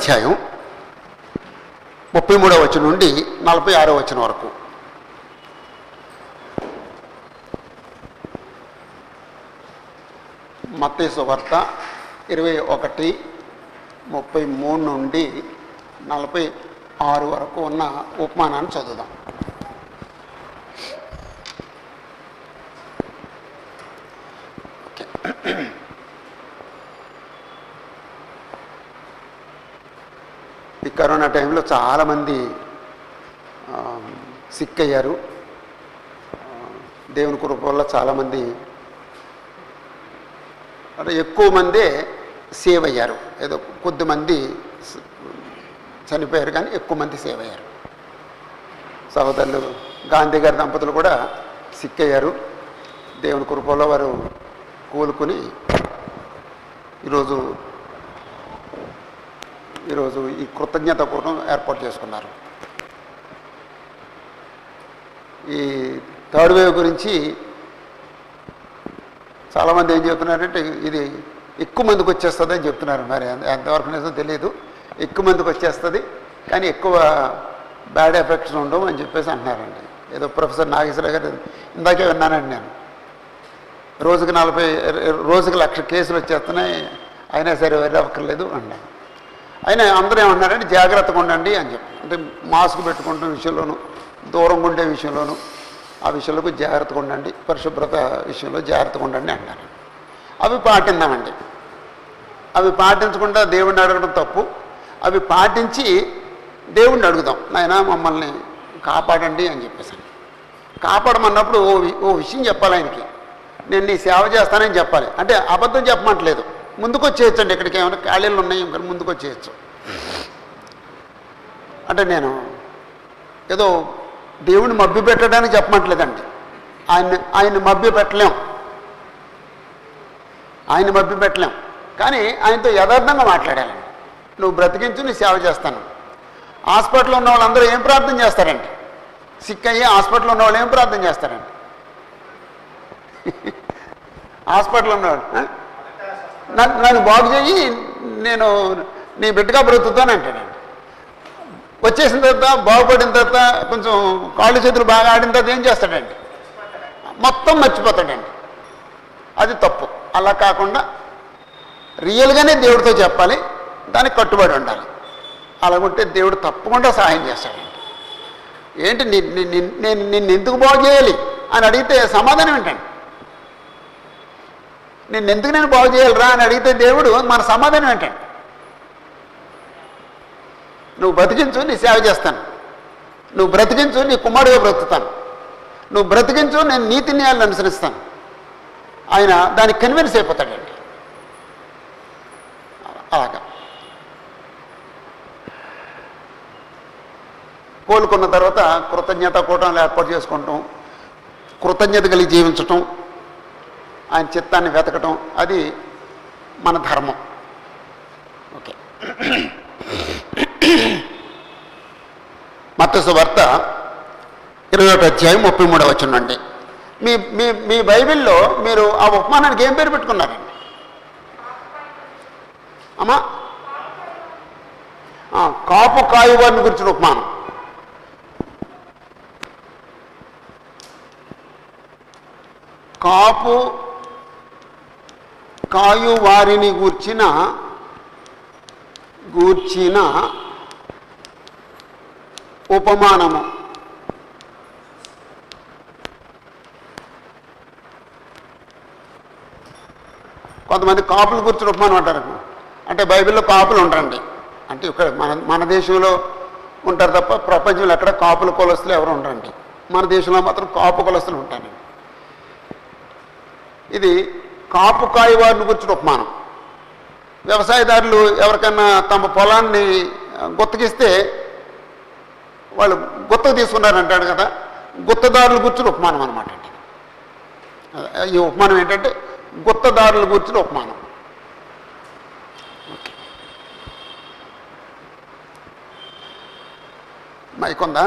అధ్యాయం 33వ వచనం నుండి 46వ వచనం వరకు. మత్తయి సువార్త 21:33 నుండి 46 వరకు ఉన్న ఉపమానాన్ని చదువుదాం. ఈ కరోనా టైంలో చాలామంది సిక్ అయ్యారు. దేవుని కృప వల్ల చాలామంది అంటే ఎక్కువ మందే సేవ్ అయ్యారు. ఏదో కొద్దిమంది చనిపోయారు కానీ ఎక్కువ మంది సేవ్ అయ్యారు. సహోదరులు గాంధీ గారి దంపతులు కూడా సిక్ అయ్యారు. దేవుని కృపలో వారు కోలుకుని ఈరోజు ఈ కృతజ్ఞత కూటం ఏర్పాటు చేసుకున్నారు. ఈ థర్డ్ వేవ్ గురించి చాలామంది ఏం చెప్తున్నారంటే ఇది ఎక్కువ మందికి వచ్చేస్తుంది అని చెప్తున్నారు. మరి ఎంతవరకు నిజం తెలియదు. ఎక్కువ మందికి వచ్చేస్తుంది కానీ ఎక్కువ బ్యాడ్ ఎఫెక్ట్స్ ఉండవు అని చెప్పేసి అంటున్నారండి. ఏదో ప్రొఫెసర్ నాగేశ్వర గారు ఇందాకే విన్నానండి నేను. రోజుకి 1,00,000 కేసులు వచ్చేస్తున్నాయి, అయినా సరే అక్కర్లేదు అన్నాను. అయినా అందరూ ఏమన్నారంటే జాగ్రత్తగా ఉండండి అని చెప్పి, అంటే మాస్క్ పెట్టుకుంటున్న విషయంలోనూ, దూరంగా ఉండే విషయంలోనూ ఆ విషయంలో జాగ్రత్తగా ఉండండి, పరిశుభ్రత విషయంలో జాగ్రత్తగా ఉండండి అన్నారు. అవి పాటిందామండి. అవి పాటించకుండా దేవుణ్ణి అడగడం తప్పు. అవి పాటించి దేవుణ్ణి అడుగుదాం, నాయనా మమ్మల్ని కాపాడండి అని చెప్పేసి. కాపాడమన్నప్పుడు ఓ విషయం చెప్పాలి ఆయనకి, నేను నీ సేవ చేస్తానని చెప్పాలి. అంటే అబద్ధం చెప్పమంటలేదు, ముందుకు వచ్చేయచ్చండి. ఇక్కడికి ఏమైనా ఖాళీలు ఉన్నాయి ఇంకా ముందుకు వచ్చేయచ్చు. అంటే నేను ఏదో దేవుని మభ్య పెట్టడానికి చెప్పమంటలేదండి. ఆయన్ని మభ్య పెట్టలేం, ఆయన్ని మభ్య పెట్టలేం. కానీ ఆయనతో యథార్థంగా మాట్లాడాలండి. నువ్వు బ్రతికించు, నీ సేవ చేస్తాను. హాస్పిటల్లో ఉన్న వాళ్ళందరూ ఏం ప్రార్థన చేస్తారండి? సిక్ అయ్యి హాస్పిటల్లో ఉన్నవాళ్ళు ఏం ప్రార్థన చేస్తారండి? హాస్పిటల్లో ఉన్నవాడు నన్ను బాగు చేయి, నేను నీ బిడ్డగా బ్రతుకుతాను అంటాడండి. వచ్చేసిన తర్వాత, బాగుపడిన తర్వాత, కొంచెం కాళ్ళు చేతులు బాగా ఆడిన తర్వాత ఏం చేస్తాడండి? మొత్తం మర్చిపోతాడండి. అది తప్పు. అలా కాకుండా రియల్గానే దేవుడితో చెప్పాలి, దానికి కట్టుబడి ఉండాలి. అలాగుంటే దేవుడు తప్పకుండా సహాయం చేస్తాడండి. ఏంటి నిన్ను ఎందుకు బాగు చేయాలి అని అడిగితే సమాధానం ఏంటండి? నేను బాగు చేయాలిరా అని అడిగితే దేవుడు మన సమాధానం ఏంటండి? నువ్వు బ్రతికించు, నీ సేవ చేస్తాను. నువ్వు బ్రతికించు, నీ కుమారుడిగా బ్రతుకుతాను. నువ్వు బ్రతికించు, నేను నీతి న్యాయాలను అనుసరిస్తాను. ఆయన దానికి కన్విన్స్ అయిపోతాడండి. అలాగా కోలుకున్న తర్వాత కృతజ్ఞత కూటంలో ఏర్పాటు చేసుకుంటాం, కృతజ్ఞత కలిగి జీవించటం, ఆయన చిత్తాన్ని వెతకటం, అది మన ధర్మం. ఓకే. మత్తయి సువార్త 21వ అధ్యాయం 33వ వచనం అండి. మీ బైబిల్లో మీరు ఆ ఉపమానానికి ఏం పేరు పెట్టుకున్నారండి అమ్మా? కాపు కాయువారిని గురించిన ఉపమానం. కాపు కాయు వారిని గూర్చిన ఉపమానము. కొంతమంది కాపుల గురించిన ఉపమానం అంటారు. అంటే బైబిల్లో కాపులు ఉంటారండి. అంటే ఇక్కడ మన దేశంలో ఉంటారు తప్ప ప్రపంచంలో ఎక్కడ కాపుల కులస్తులు ఎవరు ఉంటారండి. మన దేశంలో మాత్రం కాపు కులస్తులు ఉంటారండి. ఇది కాపు కాయ వారిని గురించిన ఉపమానం. వ్యవసాయదారులు ఎవరికైనా తమ పొలాన్ని గుత్తకిస్తే వాళ్ళు గుత్తకు తీసుకున్నారంటాడు కదా, గుత్తదారులు గురించిన ఉపమానం అనమాట అండి. ఈ ఉపమానం ఏంటంటే గుత్తదారులు గురించిన ఉపమానం. మైకుందా?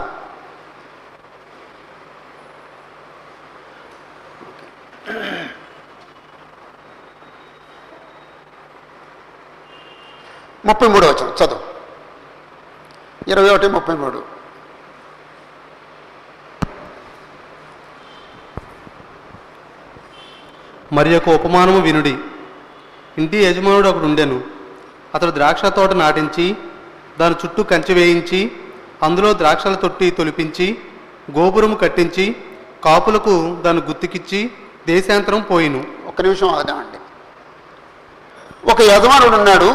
ముప్పై 33వ వచనం చదువు. 21:33. మరి యొక్క ఉపమానము వినుడి. ఇంటి యజమానుడు ఒకడు ఉండెను. అతడు ద్రాక్ష తోట నాటించి దాని చుట్టూ కంచె వేయించి అందులో ద్రాక్షల తొట్టి తొలిపించి గోపురము కట్టించి కాపులకు దాన్ని గుర్తుకిచ్చి దేశాంతరం పోయిను. ఒక్క నిమిషం ఆగుదామండి. ఒక యజమానుడు ఉన్నాడు,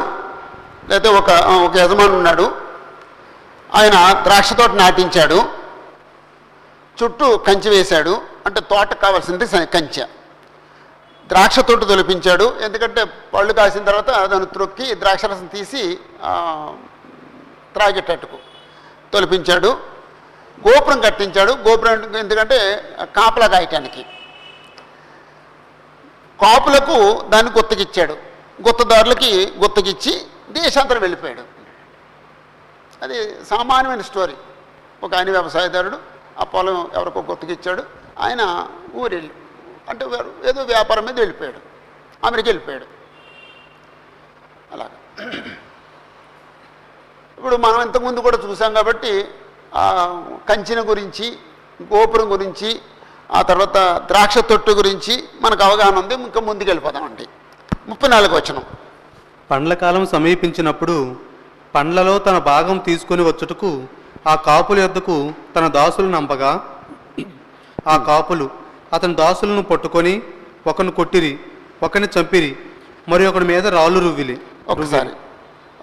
లేకపోతే ఒక యజమానుడు ఉన్నాడు. ఆయన ద్రాక్ష తోట నాటించాడు, చుట్టూ కంచె వేశాడు. అంటే తోటకు కావాల్సింది కంచె. ద్రాక్ష తోట తొలిపించాడు, ఎందుకంటే పళ్ళు కాసిన తర్వాత దాన్ని త్రొక్కి ద్రాక్షరసం తీసి త్రాగేటట్టుకు తొలిపించాడు. గోపురం కట్టించాడు. గోపురం ఎందుకంటే కాపలా కాయటానికి. కాపులకు దాన్ని గుత్తకిచ్చాడు. గుత్తదారులకి గుత్తకిచ్చి దేశాంతరం వెళ్ళిపోయాడు. అది సామాన్యమైన స్టోరీ. ఒక ఆయన వ్యవసాయదారుడు ఆ పొలం ఎవరికో గుత్తకిచ్చాడు. ఆయన ఊరెళ్ళి అంటే ఏదో వ్యాపారం మీద వెళ్ళిపోయాడు, అమెరికా వెళ్ళిపోయాడు. అలాగా ఇప్పుడు మనం ఇంతకుముందు కూడా చూసాం కాబట్టి కంచెన గురించి, గోపురం గురించి, ఆ తర్వాత ద్రాక్ష తొట్టు గురించి మనకు అవగాహన ఉంది. ఇంకా ముందుకు వెళ్ళిపోదామండి. 34వ వచనం. పండ్ల కాలం సమీపించినప్పుడు పండ్లలో తన భాగం తీసుకుని వచ్చుటకు ఆ కాపుల యొద్దకు తన దాసులు నంపగా ఆ కాపులు అతని దాసులను పట్టుకొని ఒకరిని కొట్టిరి, ఒకరిని చంపిరి, మరి ఒకరి మీద రాళ్ళు రువ్విలి. ఒకసారి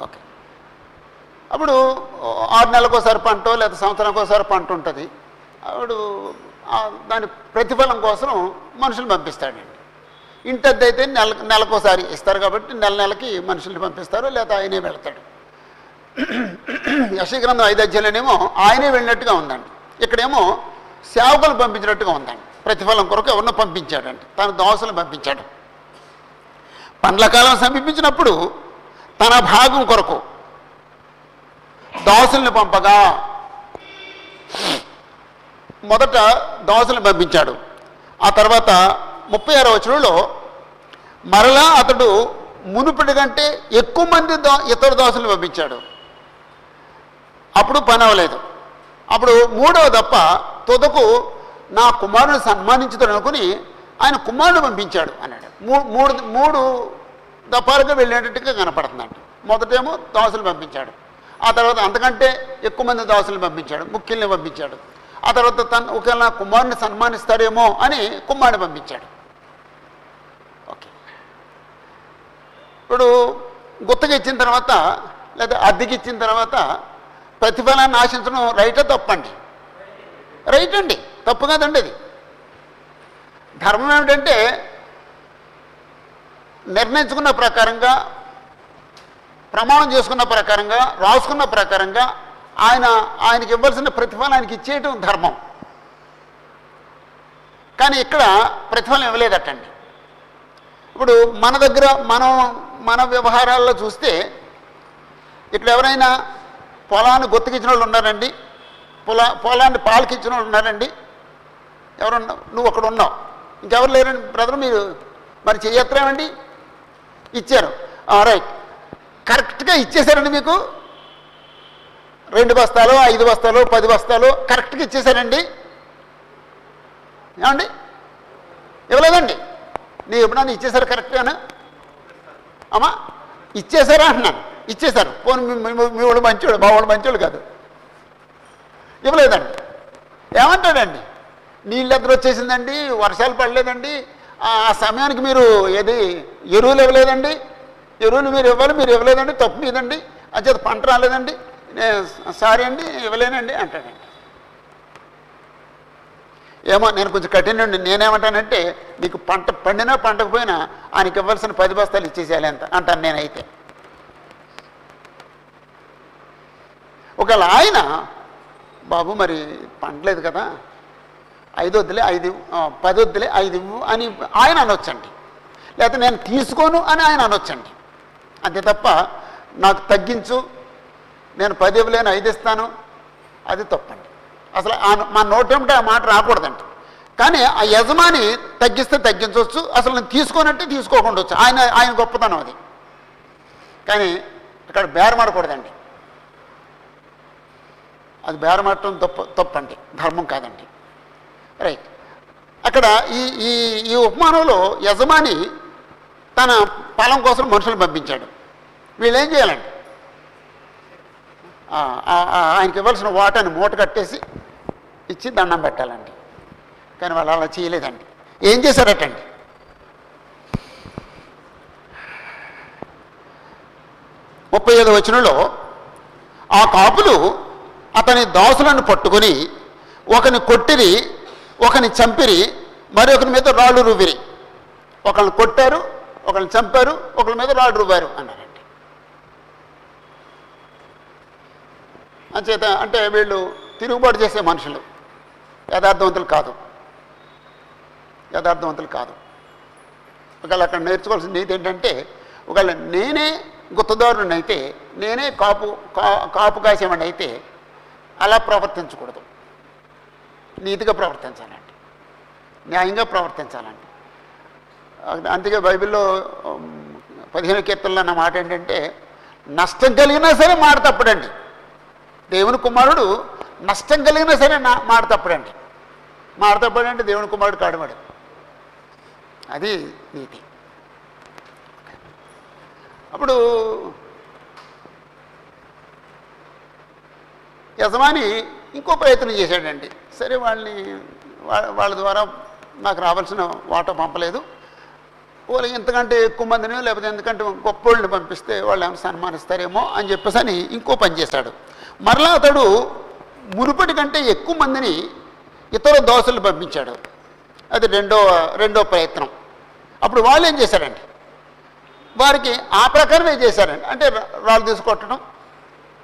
ఓకే. అప్పుడు 6 నెలలకోసారి పంట లేదా సంవత్సరానికి ఒకసారి పంట ఉంటుంది. అప్పుడు దాని ప్రతిఫలం కోసం మనుషులు పంపిస్తాడండి. ఇంటద్దైతే నెలకోసారి ఇస్తారు కాబట్టి నెలకి మనుషుల్ని పంపిస్తారు, లేదా ఆయనే వెళ్తాడు. యెషయా గ్రంథం 5 అధ్యాయంలోనేమో ఆయనే వెళ్ళినట్టుగా ఉందండి. ఇక్కడేమో సేవకులు పంపించినట్టుగా ఉందండి. ప్రతిఫలం కొరకు ఎవరినో పంపించాడండి, తన దాసులను పంపించాడు. పండ్ల కాలం సమీపించినప్పుడు తన భాగం కొరకు దాసుల్ని పంపగా మొదట దాసులను పంపించాడు. ఆ తర్వాత 36వ వచనంలో మరలా అతడు మునుపటి కంటే ఎక్కువ మంది ఇతర దాసులను పంపించాడు. అప్పుడు పని అవ్వలేదు. అప్పుడు 3వ దప్ప తుదకు నా కుమారుని సన్మానించుతాడు అనుకుని ఆయన కుమారుని పంపించాడు అన్నాడు. మూడు దఫాలుగా వెళ్ళేటట్టుగా కనపడుతుందంట. మొదటేమో దాసులు పంపించాడు, ఆ తర్వాత అంతకంటే ఎక్కువ మంది దాసులను పంపించాడు, ముఖ్యుల్ని పంపించాడు. ఆ తర్వాత ఒకవేళ నా కుమారుని సన్మానిస్తాడేమో అని కుమారుని పంపించాడు. ఓకే. ఇప్పుడు గుత్తగా ఇచ్చిన తర్వాత లేదా అద్దెకి ఇచ్చిన తర్వాత ప్రతిఫలాన్ని ఆశించడం రైటా తప్పండి? రైట్ అండి, తప్పు కాదండి. అది ధర్మం ఏమిటంటే నిర్ణయించుకున్న ప్రకారంగా, ప్రమాణం చేసుకున్న ప్రకారంగా, రాసుకున్న ప్రకారంగా ఆయనకి ఇవ్వాల్సిన ప్రతిఫలం ఆయనకి ఇచ్చేయటం ధర్మం. కానీ ఇక్కడ ప్రతిఫలం ఇవ్వలేదటండి. ఇప్పుడు మన దగ్గర మన వ్యవహారాల్లో చూస్తే ఇక్కడ ఎవరైనా పొలాన్ని గుత్తకిచ్చిన వాళ్ళు ఉన్నారండి, పొలాన్ని పాలకిచ్చిన వాళ్ళు ఉన్నారండి. ఎవరున్నా? నువ్వు అక్కడ ఉన్నావు, ఇంకెవరు లేరండి. బ్రదర్ మీరు మరి చెయ్యత్రేమండి? ఇచ్చారు, రైట్, కరెక్ట్గా ఇచ్చేసారండి. మీకు 2 బస్తాలు, 5 బస్తాలు, 10 బస్తాలు కరెక్ట్గా ఇచ్చేసారండి. ఏమండి? ఇవ్వలేదండి. నీ ఎప్పుడన్నా ఇచ్చేసారు కరెక్ట్గానా? అమ్మా ఇచ్చేసారా అంటున్నాను. ఇచ్చేశారు. పోనీ మీ వాడు మంచివాడు, మా వాడు మంచివాడు కాదు, ఇవ్వలేదండి. ఏమంటాడండి? నీళ్ళు ఎదురు వచ్చేసిందండి, వర్షాలు పడలేదండి, ఆ సమయానికి మీరు ఎరువులు ఇవ్వలేదండి, ఎరువులు మీరు ఇవ్వాలి, మీరు ఇవ్వలేదండి, తప్పు మీదండి, అంచేత పంట రాలేదండి, సారీ అండి ఇవ్వలేనండి అంటాడండి. ఏమో నేను కొంచెం కఠినండి. నేనేమంటానంటే నీకు పంట పండినా పండకపోయినా ఆయనకి ఇవ్వాల్సిన 10 బస్తాలు ఇచ్చేసేయాలి అంటాను నేనైతే. ఒకవేళ ఆయన బాబు మరి పండలేదు కదా, 5 వద్దులే 5, 10 వద్దులే 5 ఇవ్వు అని ఆయన అనొచ్చండి. లేకపోతే నేను తీసుకోను అని ఆయన అనొచ్చండి. అంతే తప్ప నాకు తగ్గించు, నేను 10 ఇవ్వలేను 5 ఇస్తాను, అది తప్పండి. అసలు మా నోటేమిటో ఆ మాట రాకూడదండి. కానీ ఆ యజమాని తగ్గిస్తే తగ్గించవచ్చు, అసలు నేను తీసుకోనంటే తీసుకోకుండా వచ్చు. ఆయన గొప్పతనం అది. కానీ ఇక్కడ బేరమాడకూడదండి. అది బేరమాడటం తప్పండి, ధర్మం కాదండి. రైట్. అక్కడ ఈ ఈ ఈ ఉపమానంలో యజమాని తన పొలం కోసం మనుషులు పంపించాడు. వీళ్ళు ఏం చేయాలండి? ఆయనకి ఇవ్వాల్సిన వాటాని మూట కట్టేసి ఇచ్చి దండం పెట్టాలండి. కానీ వాళ్ళు అలా చేయలేదండి. ఏం చేశారటండి? 35వ వచనంలో ఆ కాపులు అతని దాసులను పట్టుకొని ఒకని కొట్టిరి, ఒకని చంపిరి, మరొకరి మీద రాళ్ళు రువ్విరి. ఒకరిని కొట్టారు, ఒకరిని చంపారు, ఒకరి మీద రాళ్ళు రువ్వారు అన్నారండి. అంచేత అంటే వీళ్ళు తిరుగుబాటు చేసే మనుషులు, యథార్థవంతులు కాదు. ఒకవేళ అక్కడ నేర్చుకోవాల్సిన నీతి ఏంటంటే, ఒకవేళ నేనే గుత్తదారుని అయితే, నేనే కాపు కాసేవాడిని అయితే అలా ప్రవర్తించకూడదు. నీతిగా ప్రవర్తించాలండి, న్యాయంగా ప్రవర్తించాలండి. అందుకే బైబిల్లో 15వ కీర్తనలో అన్న మాట ఏంటంటే, నష్టం కలిగినా సరే మాట తప్పడండి. దేవుని కుమారుడు నష్టం కలిగినా సరే మాట తప్పడండి. మాట తప్పడంటే దేవుని కుమారుడు కాడవాడు. అది నీతి. అప్పుడు యజమాని ఇంకో ప్రయత్నం చేశాడండి. సరే, వాళ్ళ ద్వారా నాకు రావాల్సిన వాటా పంపలేదు, వాళ్ళు ఎంతకంటే ఎక్కువ మందిని లేకపోతే ఎందుకంటే గొప్ప వాళ్ళని పంపిస్తే వాళ్ళు ఏమైనా సన్మానిస్తారేమో అని చెప్పేసి అని ఇంకో పని చేశాడు. మరలా అతడు మునుపటి కంటే ఎక్కువ మందిని ఇతర దోసులు పంపించాడు. అది రెండో ప్రయత్నం. అప్పుడు వాళ్ళు ఏం చేశారండి? వారికి ఆ ప్రకారమే చేశారండి. అంటే రాళ్ళు తీసుకొట్టడం,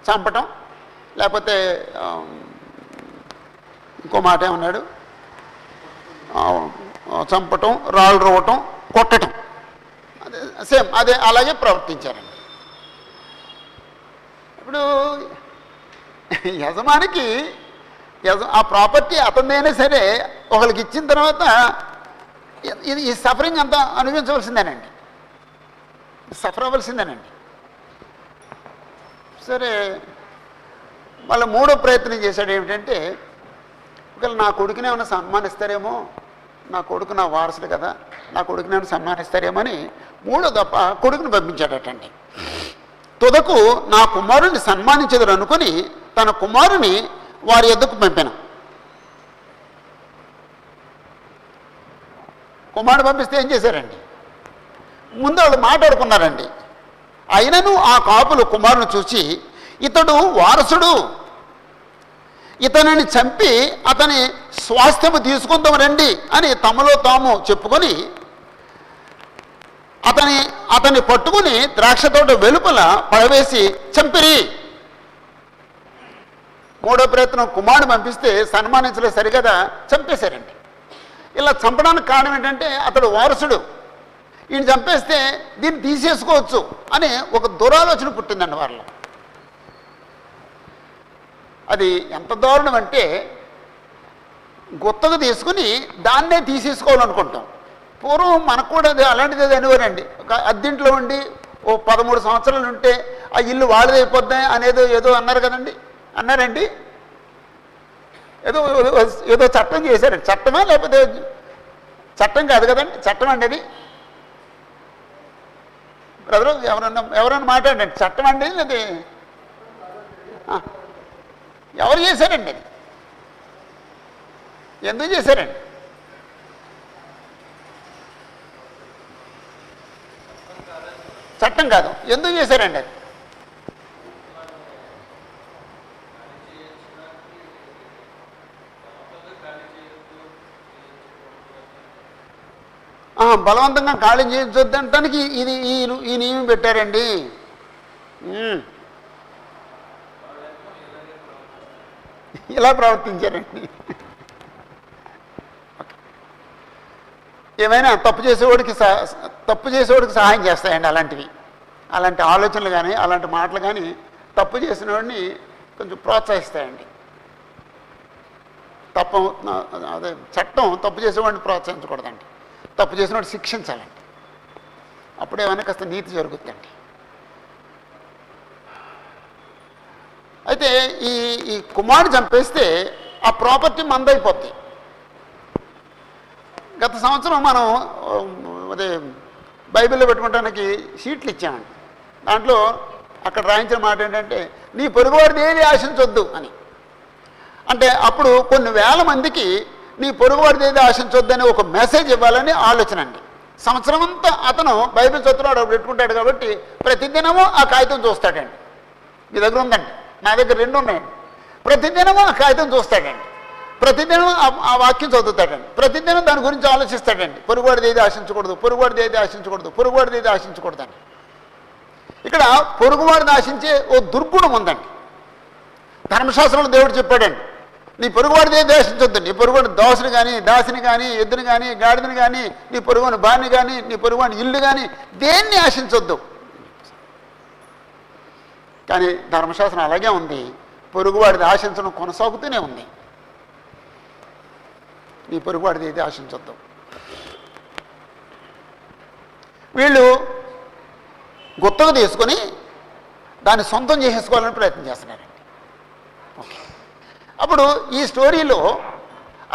చంపటం, లేకపోతే ఇంకో మాట ఏమన్నాడు, చంపటం, రాళ్ళు రువ్వటం, కొట్టడం, అదే సేమ్ అదే అలాగే ప్రవర్తించారండి. ఇప్పుడు యజమానికి ఆ ప్రాపర్టీ అతనిదైనా సరే ఒకరికి ఇచ్చిన తర్వాత ఈ సఫరింగ్ అంతా అనుభవించవలసిందేనండి, సఫర్ అవ్వాల్సిందేనండి. సరే, మళ్ళీ మూడో ప్రయత్నం చేశాడు. ఏమిటంటే, ఒకవేళ నా కొడుకునే ఏమైనా సన్మానిస్తారేమో, నా కొడుకు నా వారసుడు కదా, నా కొడుకునే ఏమైనా సన్మానిస్తారేమో అని మూడో దప్ప కొడుకుని పంపించాడటండి. తుదకు నా కుమారుడిని సన్మానించదురు అనుకుని తన కుమారుని వారి యొద్దకు పంపాను. కుమారుడు పంపిస్తే ఏం చేశారండి? ముందు వాళ్ళు మాట్లాడుకున్నారండి. అయినను ఆ కాపులు కుమారుని చూసి, ఇతడు వారసుడు, ఇతనిని చంపి అతని స్వాస్థ్యము తీసుకుందాం రండి అని తమలో తాము చెప్పుకొని అతన్ని పట్టుకుని ద్రాక్ష తోట వెలుపల పడవేసి చంపిరి. మూడో ప్రయత్నం కుమారుడు పంపిస్తే సన్మానించలేదు సరిగదా, చంపేశారండి. ఇలా చంపడానికి కారణం ఏంటంటే, అతడు వారసుడు, ఈయన చంపేస్తే దీన్ని తీసేసుకోవచ్చు అని ఒక దురాలోచన పుట్టిందండి వాళ్ళలో. అది ఎంత దారుణం అంటే, గుత్తకు తీసుకుని దాన్నే తీసేసుకోవాలనుకుంటాం. పూర్వం మనకు కూడా అలాంటిది అనేవారండి. ఒక అద్దెంట్లో ఉండి ఓ 13 సంవత్సరాలు ఉంటే ఆ ఇల్లు వాళ్ళదైపోద్దాయి అనేది ఏదో అన్నారు కదండి, అన్నారండి. ఏదో చట్టం చేశారండి. చట్టమా లేకపోతే చట్టం కాదు కదండి, చట్టం అండి అది. బ్రదరు ఎవరన్నా మాట్లాడండి, చట్టం అండి అది ఎవరు చేశారండి? అది ఎందుకు చేశారండి? చట్టం కాదు, ఎందుకు చేశారండి అది? బలవంతంగా ఖాళీ చేయించొద్దంటానికి ఇది ఈ నియమం పెట్టారండి. ఇలా ప్రవర్తించారండి. ఏమైనా తప్పు చేసేవాడికి సహాయం చేస్తాయండి అలాంటివి. అలాంటి ఆలోచనలు కానీ అలాంటి మాటలు కానీ తప్పు చేసిన వాడిని కొంచెం ప్రోత్సహిస్తాయండి. అదే చట్టం తప్పు చేసేవాడిని ప్రోత్సహించకూడదండి. తప్పు చేసినవాడు శిక్షించాలండి. అప్పుడేమైనా కాస్త నీతి జరుగుతుందండి. అయితే ఈ ఈ కుమారుడు చంపేస్తే ఆ ప్రాపర్టీ మందైపోద్ది. గత సంవత్సరం మనం అదే బైబిల్లో పెట్టుకోవడానికి షీట్లు ఇచ్చామండి. దాంట్లో అక్కడ రాయించిన మాట ఏంటంటే నీ పొరుగువాడిది ఏది ఆశించొద్దు అని. అంటే అప్పుడు కొన్ని వేల మందికి నీ పొరుగువాడిది ఏది ఆశించొద్దు అని ఒక మెసేజ్ ఇవ్వాలని ఆలోచన అండి. సంవత్సరం అంతా అతను బైబిల్ చదువుతున్నాడు, అప్పుడు పెట్టుకుంటాడు కాబట్టి ప్రతిదినము ఆ కాగితం చూస్తాడండి. మీ దగ్గర ఉందండి, నా దగ్గర 2 ఉన్నాయండి. ప్రతిదినము ఆ కాగితం చూస్తాడండి, ప్రతిదినం ఆ వాక్యం చదువుతాడండి, ప్రతిదినం దాని గురించి ఆలోచిస్తాడండి. పొరుగువాడిది ఏది ఆశించకూడదు, పొరుగువాడిది ఏది ఆశించకూడదు, పొరుగువాడిది ఏది ఆశించకూడదని. ఇక్కడ పొరుగువాడిని ఆశించే ఓ దుర్గుణం ఉందండి. ధర్మశాస్త్రంలో దేవుడు చెప్పాడండి, నీ పొరుగువాడిది ఏది ఆశించొద్దు. నీ పొరుగువాడి దోసుని కానీ, దాసిని కానీ, ఎద్దుని కానీ, గాడిదని కానీ, నీ పొరుగువాని బాని కానీ, నీ పొరుగువాని ఇల్లు కానీ దేన్ని ఆశించొద్దు. కానీ ధర్మశాస్త్రం అలాగే ఉంది, పొరుగువాడిది ఆశించడం కొనసాగుతూనే ఉంది. నీ పొరుగువాడిది ఏది ఆశించొద్దు. వీళ్ళు గుత్తగా తీసుకొని దాన్ని సొంతం చేసేసుకోవాలని ప్రయత్నం చేస్తున్నారండి. ఓకే, అప్పుడు ఈ స్టోరీలో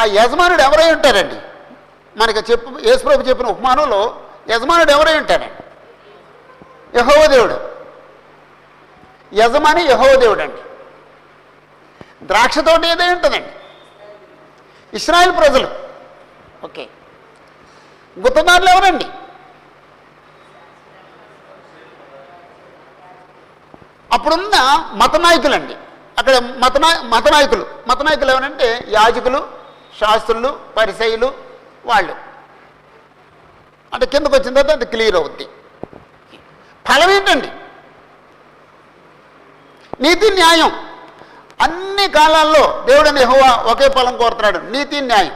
ఆ యజమానుడు ఎవరై ఉంటారండి? మనకి యేసుప్రభు చెప్పిన ఉపమానంలో యజమానుడు ఎవరై ఉంటారండి? యెహోవా దేవుడు. యజమాని యెహోవా దేవుడు అండి. ద్రాక్ష తోట ఏదై ఉంటుందండి? ఇశ్రాయేల్ ప్రజలు. ఓకే, గుత్తదారులు ఎవరండి? అప్పుడున్న మత నాయకులండి. అక్కడ మత నాయకులు ఎవరంటే యాజకులు, శాస్త్రులు, పరిసయ్యులు వాళ్ళు. అంటే కిందకు వచ్చిన తర్వాత అది క్లియర్ అవుద్ది. ఫలం ఏంటండి? నీతి న్యాయం. అన్ని కాలాల్లో దేవుడని యెహోవా ఒకే ఫలం కోరుతున్నాడు, నీతి న్యాయం.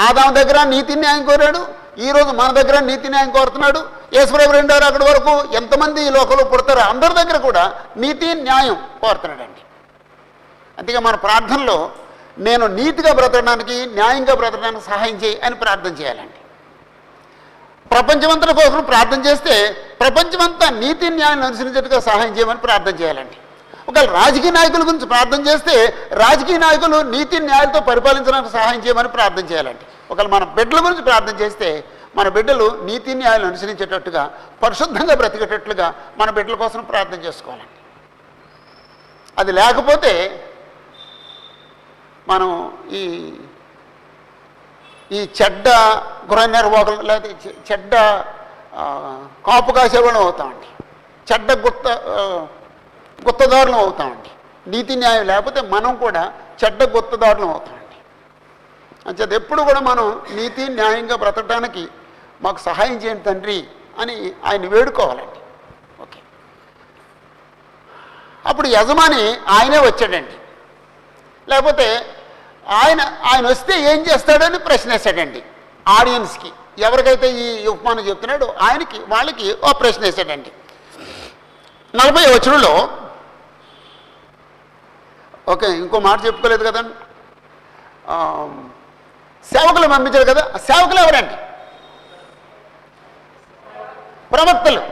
ఆదాము దగ్గర నీతి న్యాయం కోరాడు, ఈరోజు మన దగ్గర నీతి న్యాయం కోరుతున్నాడు. యేసుప్రభు 2వ రాకడ వరకు ఎంతమంది ఈ లోకంలో పుడతారో అందరి దగ్గర కూడా నీతి న్యాయం కోరుతున్నాడండి. అందుకే మన ప్రార్థనలో నేను నీతిగా బ్రతకడానికి, న్యాయంగా బ్రతకడానికి సహాయం చేయి అని ప్రార్థన చేయాలండి. ప్రపంచమంతటి కోసం ప్రార్థన చేస్తే ప్రపంచమంతా నీతి న్యాయాన్ని అనుసరించేట్టుగా సహాయం చేయమని ప్రార్థన చేయాలండి. ఒకవేళ రాజకీయ నాయకుల గురించి ప్రార్థన చేస్తే రాజకీయ నాయకులు నీతి న్యాయాలతో పరిపాలించడానికి సహాయం చేయమని ప్రార్థన చేయాలండి. ఒకవేళ మన బిడ్డల గురించి ప్రార్థన చేస్తే మన బిడ్డలు నీతి న్యాయాలను అనుసరించేటట్టుగా, పరిశుద్ధంగా బ్రతికేటట్లుగా మన బిడ్డల కోసం ప్రార్థన చేసుకోవాలండి. అది లేకపోతే మనం ఈ చెడ్డ గృహ నిర్వాహకులు లేకపోతే చెడ్డ కాపు కాసేవాళ్ళం అవుతామండి, చెడ్డ గుత్తదారులం అవుతామండి. నీతి న్యాయం లేకపోతే మనం కూడా చెడ్డ గుత్తదారులం అవుతామండి. అంచేది ఎప్పుడు కూడా మనం నీతి న్యాయంగా బ్రతకడానికి మాకు సహాయం చేయండి తండ్రి అని ఆయన వేడుకోవాలండి. ఓకే, అప్పుడు యజమాని ఆయనే వచ్చాడండి. లేకపోతే ఆయన వస్తే ఏం చేస్తాడని ప్రశ్న వేశాడండి ఆడియన్స్కి. ఎవరికైతే ఈ ఉపమానం చెప్తున్నాడో వాళ్ళకి ఓ ప్రశ్న వేశాడండి. 40వ వచనంలో ఓకే, ఇంకో మాట చెప్పుకోలేదు కదండి, సేవకులు పంపించారు కదా. సేవకులు ఎవరండి? ప్రవక్తలు.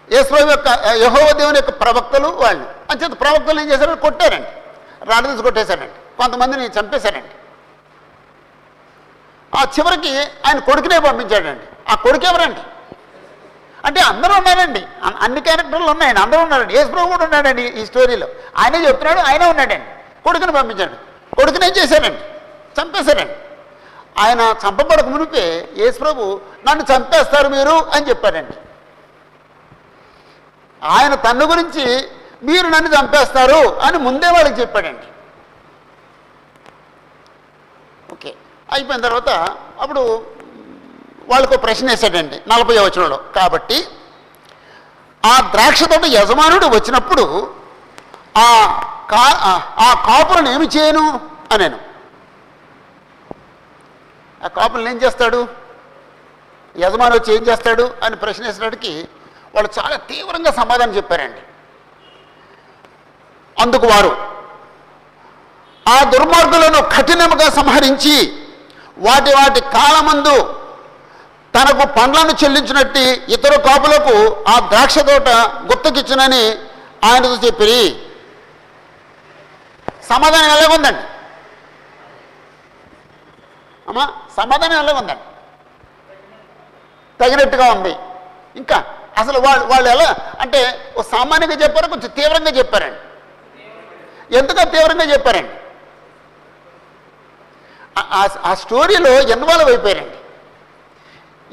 యేసుప్రభు యొక్క యెహోవా దేవుని యొక్క ప్రవక్తలు వాళ్ళు. అంచేత ప్రవక్తలు ఏం చేశారు? కొట్టారండి, రాళ్ళు తీసి కొట్టేశారండి, కొంతమందిని చంపేశారండి. ఆ చివరికి ఆయన కొడుకునే పంపించాడండి. ఆ కొడుకు ఎవరండి? అంటే అందరూ ఉన్నారండి, అన్ని క్యారెక్టర్లు ఉన్నాయండి, అందరూ ఉన్నారండి. యేసుప్రభు కూడా ఉన్నాడండి ఈ స్టోరీలో. ఆయనే చెప్తున్నాడు, ఆయనే ఉన్నాడండి. కొడుకుని పంపించాడు. కొడుకుని ఏం చేశారండి? చంపేశారండి. ఆయన చంపబడక మునిపే యేసుప్రభు నన్ను చంపేస్తారు మీరు అని చెప్పారండి. ఆయన తన గురించి మీరు నన్ను చంపేస్తారు అని ముందే వాళ్ళకి చెప్పాడండి. ఓకే, అయిపోయిన తర్వాత అప్పుడు వాళ్ళకు ప్రశ్న వేశాడండి 40వ వచనంలో. కాబట్టి ఆ ద్రాక్ష తోట యజమానుడు వచ్చినప్పుడు ఆ కాపులను ఏమి చేయను అనేను. ఆ కాపులను ఏం చేస్తాడు? యజమాని వచ్చి ఏం చేస్తాడు అని ప్రశ్న వేసినప్పటికీ వాళ్ళు చాలా తీవ్రంగా సమాధానం చెప్పారండి. అందుకు వారు ఆ దుర్మార్గులను కఠినముగా సంహరించి వాటి కాలమందు తనకు పండ్లను చెల్లించినట్టు ఇతర కాపులకు ఆ ద్రాక్ష తోట గుత్తకిచ్చునని ఆయనతో చెప్పి సమాధానం ఎలాగుందండి అమ్మా? సమాధానం ఎలాగుందండి? తగినట్టుగా ఉంది. ఇంకా అసలు వాళ్ళు ఎలా అంటే సామాన్యంగా చెప్పారు, కొంచెం తీవ్రంగా చెప్పారండి. ఎందుకు తీవ్రంగా చెప్పారండి? ఆ స్టోరీలో ఇన్వాల్వ్ అయిపోయారండి.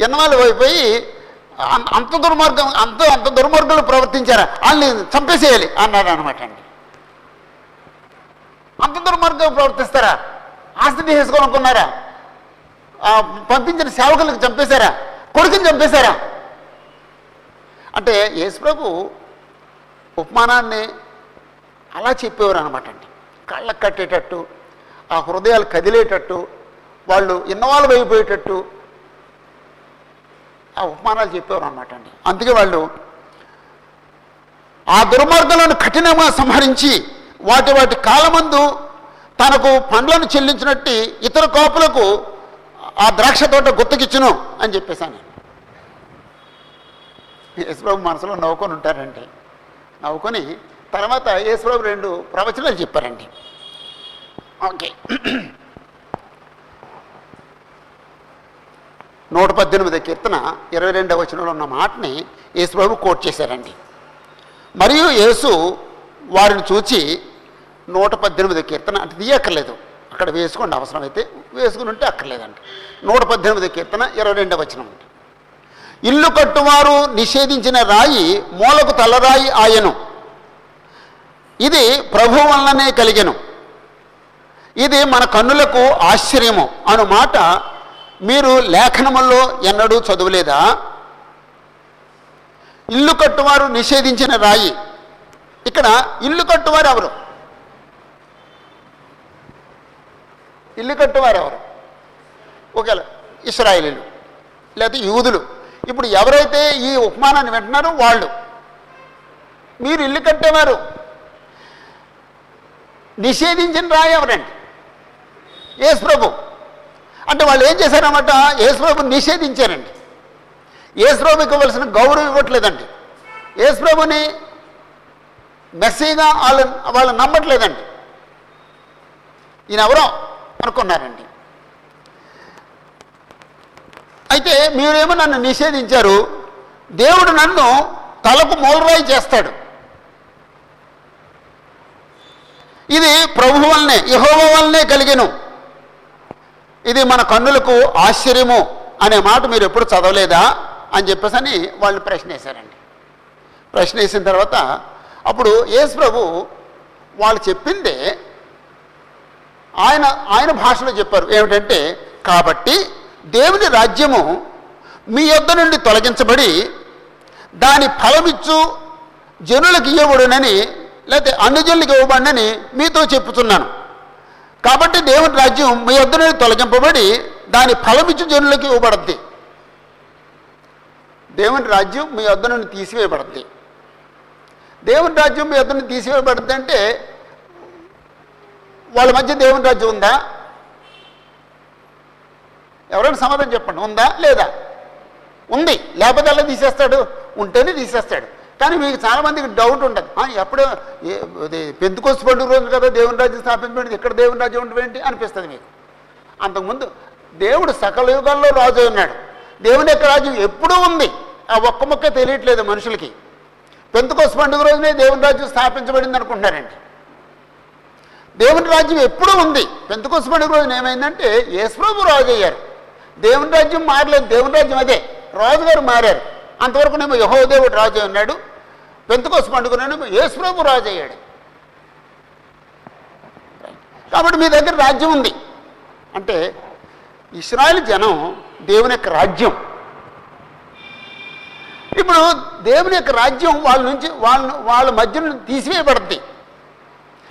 ఇన్వాల్వ్ అయిపోయి అంత దుర్మార్గంలో ప్రవర్తించారా, వాళ్ళని చంపేసేయాలి అన్నారు అనమాట అండి. అంత దుర్మార్గంగా ప్రవర్తిస్తారా? ఆస్తి తీసుకోవాలనుకున్నారా? పంపించిన సేవకులకు చంపేశారా? కొడుకుని చంపేశారా? అంటే యేసుప్రభు ఉపమానాన్ని అలా చెప్పేవారు అనమాట అండి. కళ్ళకు కట్టేటట్టు, ఆ హృదయాలు కదిలేటట్టు, వాళ్ళు ఇన్వాల్వ్ అయిపోయేటట్టు ఆ ఉపమానాలు చెప్పేవారు అనమాట అండి. అందుకే వాళ్ళు ఆ దుర్మార్గాలను కఠినంగా సంహరించి వాటి కాలమందు తనకు పండ్లను చెల్లించినట్టు ఇతర కాపులకు ఆ ద్రాక్ష తోట గుత్తకిచ్చును అని చెప్పేశాను. యేసుప్రభు మనసులో నవ్వుకొని ఉంటారండి. నవ్వుకొని తర్వాత యేసుప్రభు 2 ప్రవచనాలు చెప్పారండి. ఓకే, 118 కీర్తన 22వ వచనంలో ఉన్న మాటని యేసుప్రభు కోట్ చేశారండి. మరియు యేసు వారిని చూచి 118 కీర్తన అంటే తీయక్కర్లేదు, అక్కడ వేసుకోండి, అవసరమైతే వేసుకుని ఉంటే అక్కర్లేదండి. 118 కీర్తన 22వ వచనం అండి. ఇల్లు కట్టువారు నిషేధించిన రాయి మూలకు తలరాయి ఆయను, ఇది ప్రభువు వలననే కలిగెను, ఇది మన కన్నులకు ఆశ్చర్యము అను మాట మీరు లేఖనముల్లో ఎన్నడూ చదవలేదా? ఇల్లు కట్టువారు నిషేధించిన రాయి. ఇక్కడ ఇల్లు కట్టువారు ఎవరు? ఇల్లు కట్టువారు ఎవరు? ఒకవేళ ఇశ్రాయేలీలు లేకపోతే యూదులు. ఇప్పుడు ఎవరైతే ఈ ఉపమానాన్ని వింటున్నారో వాళ్ళు. మీరు ఇల్లు కట్టేవారు. నిషేధించిన రాయి ఎవరండి? యేసుప్రభు. అంటే వాళ్ళు ఏం చేశారన్నమాట? యేసుప్రభుని నిషేధించారండి. యేసుప్రభుకి ఇవ్వాల్సిన గౌరవం ఇవ్వట్లేదండి. యేసుప్రభుని మెస్సీగా వాళ్ళు నమ్మట్లేదండి. ఈయన ఎవరో అనుకున్నారండి. అయితే మీరేమో నన్ను నిషేధించారు, దేవుడు నన్ను తలకు మూలరాయి చేస్తాడు, ఇది ప్రభు వల్లనే యెహోవా వల్లనే కలిగెను, ఇది మన కన్నులకు ఆశ్చర్యము అనే మాట మీరు ఎప్పుడు చదవలేదా అని చెప్పేసి అని వాళ్ళు ప్రశ్న వేశారండి. ప్రశ్న వేసిన తర్వాత అప్పుడు యేసు ప్రభు వాళ్ళు చెప్పిందే ఆయన భాషలో చెప్పారు. ఏమిటంటే, కాబట్టి దేవుని రాజ్యము మీ యొద్ద నుండి తొలగించబడి దాని ఫలమిచ్చు జనులకు ఇవ్వబడునని, లేకపోతే అన్ని జనులకు ఇవ్వబడినని మీతో చెప్పుతున్నాను. కాబట్టి దేవుని రాజ్యం మీ యొద్ద నుండి తొలగింపబడి దాని ఫలమిచ్చు జనులకు ఇవ్వబడుద్ది. దేవుని రాజ్యం మీ యొద్ద నుండి తీసివేయబడుద్ది. దేవుని రాజ్యం మీ యొద్ద నుండి తీసివేయబడుద్ది అంటే వాళ్ళ మధ్య దేవుని రాజ్యం ఉందా? ఎవరైనా సమాధానం చెప్పండి. ఉందా లేదా? ఉంది. లేకపోతే అలా తీసేస్తాడు, ఉంటేనే తీసేస్తాడు. కానీ మీకు చాలామందికి డౌట్ ఉంటుంది, ఎప్పుడు పెంతెకొస్తు పండుగ రోజు కదా దేవుని రాజ్యం స్థాపించబడింది, ఇక్కడ దేవుని రాజ్యం ఉండవేంటి అనిపిస్తుంది మీకు. అంతకుముందు దేవుడు సకల యుగాల్లో రాజు ఉన్నాడు. దేవుని యొక్క రాజ్యం ఎప్పుడూ ఉంది. ఆ ఒక్క మొక్క తెలియట్లేదు మనుషులకి. పెంతెకొస్తు పండుగ రోజునే దేవుని రాజ్యం స్థాపించబడింది అనుకుంటున్నారండి. దేవుని రాజ్యం ఎప్పుడూ ఉంది. పెంతెకొస్తు పండుగ రోజున ఏమైందంటే యేసుప్రభు రాజు అయ్యారు. దేవుని రాజ్యం మారలేదు. దేవుని రాజ్యం అదే, రాజుగారు మారారు. అంతవరకునేమో యెహోవా దేవుడు రాజు ఉన్నాడు. పెంతెకొస్తు పండుగనేమో యేసుప్రభు రాజు అయ్యాడు. కాబట్టి మీ దగ్గర రాజ్యం ఉంది. అంటే ఇశ్రాయేలు జనం దేవుని యొక్క రాజ్యం. ఇప్పుడు దేవుని యొక్క రాజ్యం వాళ్ళ నుంచి వాళ్ళ మధ్య నుండి తీసివేయబడుద్ది,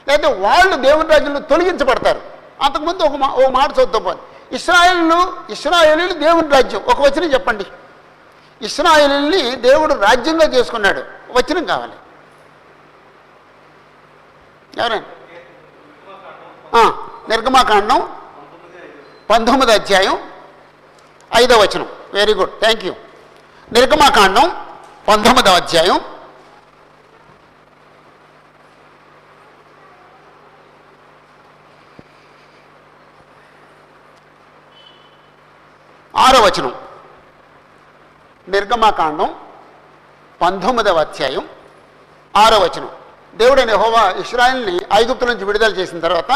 లేకపోతే వాళ్ళు దేవుని రాజ్యంలో తొలగించబడతారు. అంతకుముందు ఒక మాట చూద్దాం. ఇశ్రాయేలీలు దేవుని రాజ్యం. ఒక వచనం చెప్పండి. ఇశ్రాయేలీని దేవుడు రాజ్యంగా చేసుకున్నాడు. వచనం కావాలి ఎవరైనా? నిర్గమాకాండం 19వ అధ్యాయం 5వ వచనం. Very good, thank you. నిర్గమాకాండం 19వ అధ్యాయం 5వ 6వ వచనం, నిర్గమకాండం 19వ అధ్యాయం 6వ వచనం. దేవుడైన యెహోవా ఇశ్రాయేలుని ఐగుప్తు నుంచి విడుదల చేసిన తర్వాత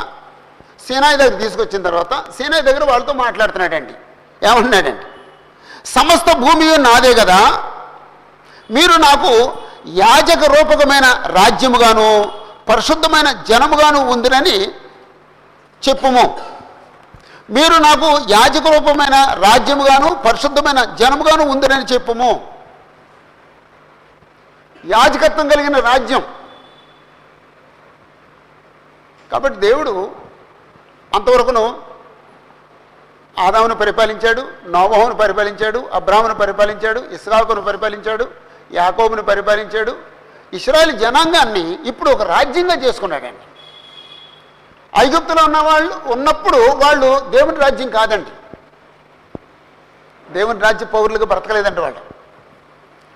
సీనాయి దగ్గర తీసుకొచ్చిన తర్వాత సీనాయి దగ్గర వాళ్ళతో మాట్లాడుతున్నాడండి. ఏమంటున్నాడండి? సమస్త భూమి నాదే కదా, మీరు నాకు యాజక రూపకమైన రాజ్యముగాను పరిశుద్ధమైన జనముగాను ఉందిరని చెప్పుము. మీరు నాకు యాజక రూపమైన రాజ్యముగాను పరిశుద్ధమైన జనముగాను ఉందిరని చెప్పుము. యాజకత్వం కలిగిన రాజ్యం. కాబట్టి దేవుడు అంతవరకును ఆదామును పరిపాలించాడు, నోవహును పరిపాలించాడు, అబ్రాహామును పరిపాలించాడు, ఇస్సాకును పరిపాలించాడు, యాకోబును పరిపాలించాడు. ఇశ్రాయేలు జనాంగాన్ని ఇప్పుడు ఒక రాజ్యంగా చేసుకున్నాడండి. ఐగుప్తులో ఉన్నప్పుడు వాళ్ళు దేవుని రాజ్యం కాదండి, దేవుని రాజ్య పౌరులుగా బ్రతకలేదండి. వాళ్ళు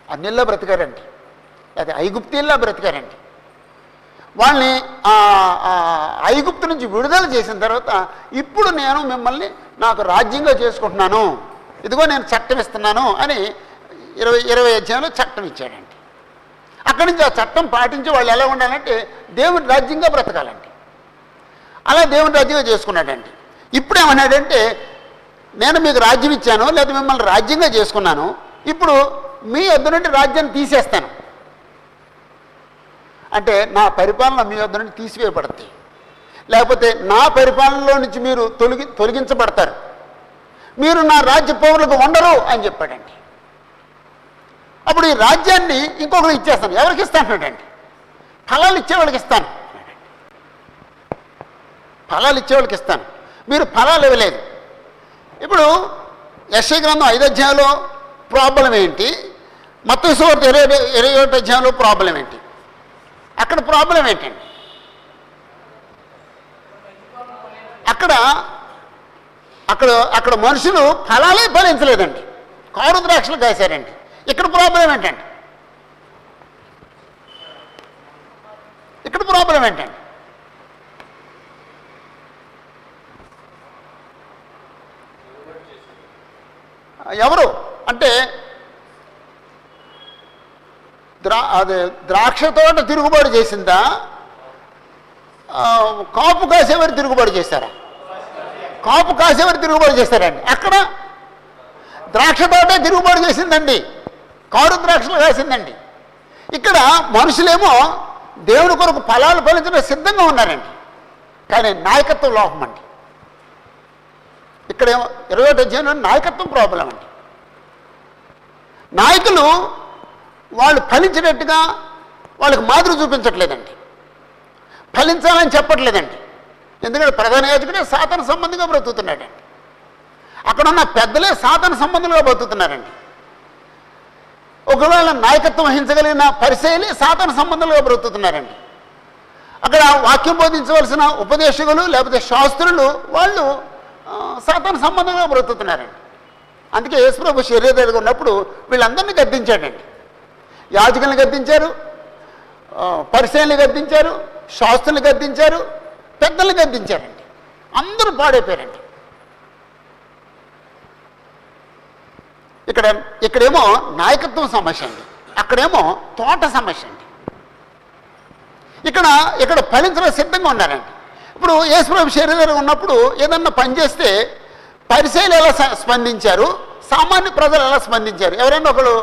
అన్నిల్లా బ్రతికారండి, అది ఐగుప్తీల్లా బ్రతికారండి. వాళ్ళని ఐగుప్తు నుంచి విడుదల చేసిన తర్వాత ఇప్పుడు నేను మిమ్మల్ని నాకు రాజ్యంగా చేసుకుంటున్నాను, ఇదిగో నేను చట్టం ఇస్తున్నాను అని 20 అధ్యాయంలో చట్టం ఇచ్చాడండి. అక్కడి నుంచి ఆ చట్టం పాటించి వాళ్ళు ఎలా ఉండాలంటే దేవుని రాజ్యంగా బ్రతకాలండి. అలా దేవుని రాజ్యంగా చేసుకున్నాడండి. ఇప్పుడు ఏమన్నాడంటే నేను మీకు రాజ్యం ఇచ్చాను, లేదా మిమ్మల్ని రాజ్యంగా చేసుకున్నాను, ఇప్పుడు మీ వద్ద నుండి రాజ్యాన్ని తీసేస్తాను. అంటే నా పరిపాలన మీ వద్ద నుండి తీసివేయబడుతుంది, లేకపోతే నా పరిపాలనలో నుంచి మీరు తొలగించబడతారు, మీరు నా రాజ్య పౌరులకు ఉండరు అని చెప్పాడండి. అప్పుడు ఈ రాజ్యాన్ని ఇంకొకరు ఇచ్చేస్తాను. ఎవరికి ఇస్తానండి? ఫలాలు ఇచ్చేవాళ్ళకి ఇస్తాను, ఫలాలు ఇచ్చేవాళ్ళకి ఇస్తాను, మీరు ఫలాలు ఇవ్వలేదు. ఇప్పుడు యెషయా గ్రంథం 5వ అధ్యాయంలో ప్రాబ్లం ఏంటి, మత్తయి సువార్త 21వ అధ్యాయంలో ప్రాబ్లం ఏంటి? అక్కడ ప్రాబ్లం ఏంటండి? అక్కడ మనుషులు ఫలాలే ఫలించలేదండి, కారు ద్రాక్షలు కాశారండి. ఇక్కడ ప్రాబ్లం ఏంటండి? ఇక్కడ ప్రాబ్లం ఏంటండి? ఎవరు అంటే ద్రాక్ష తోట తిరుగుబాటు చేసిందా, కాపు కాసేవారు తిరుగుబాటు చేస్తారా? కాపు కాసేవారు తిరుగుబాటు చేస్తారండి. అక్కడ ద్రాక్ష తోటే తిరుగుబాటు చేసిందండి, కారు ద్రాక్షలు కాసిందండి. ఇక్కడ మనుషులేమో దేవుని కొరకు ఫలాలు ఫలించడం సిద్ధంగా ఉన్నారండి, కానీ నాయకత్వం లోపం అండి. ఇక్కడేమో 21వ అధ్యాయంలో నాయకత్వం ప్రాబ్లం అండి. నాయకులు వాళ్ళు ఫలించినట్టుగా వాళ్ళకి మాదిరి చూపించట్లేదండి, ఫలించాలని చెప్పట్లేదండి. ఎందుకంటే ప్రధాన యాజకుడే సాతాను సంబంధంగా బ్రతుకుతున్నాడండి, అక్కడున్న పెద్దలే సాతాను సంబంధంగా బ్రతుకుతున్నారండి. ఒకవేళ నాయకత్వం వహించగలిగిన పరిచయలే సాతాను సంబంధంగా బ్రతుకుతున్నారండి. అక్కడ వాక్యం బోధించవలసిన ఉపదేశకులు లేకపోతే శాస్త్రులు వాళ్ళు సాతాను సంబంధంగా బ్రతుకుతున్నారండి. అందుకే యేసుప్రభు శరీరంగా ఉన్నప్పుడు వీళ్ళందరినీ గద్దించాడండి. యాజకుల్ని గద్దించారు, పరిచయల్ని గద్దించారు, శాస్త్రుల్ని గద్దించారు, పెద్దల్ని గద్దించారండి. అందరూ పాడైపోయారండి. ఇక్కడేమో నాయకత్వం సమస్య అండి, అక్కడేమో తోట సమస్య అండి. ఇక్కడ ఫలించడం సిద్ధంగా ఉన్నారండి. ఇప్పుడు యేసుప్రభు శరీరంగా ఉన్నప్పుడు ఏదన్నా పని చేస్తే పరిచయలు ఎలా స్పందించారు, సామాన్య ప్రజలు ఎలా స్పందించారు? ఎవరైనా ఒకరు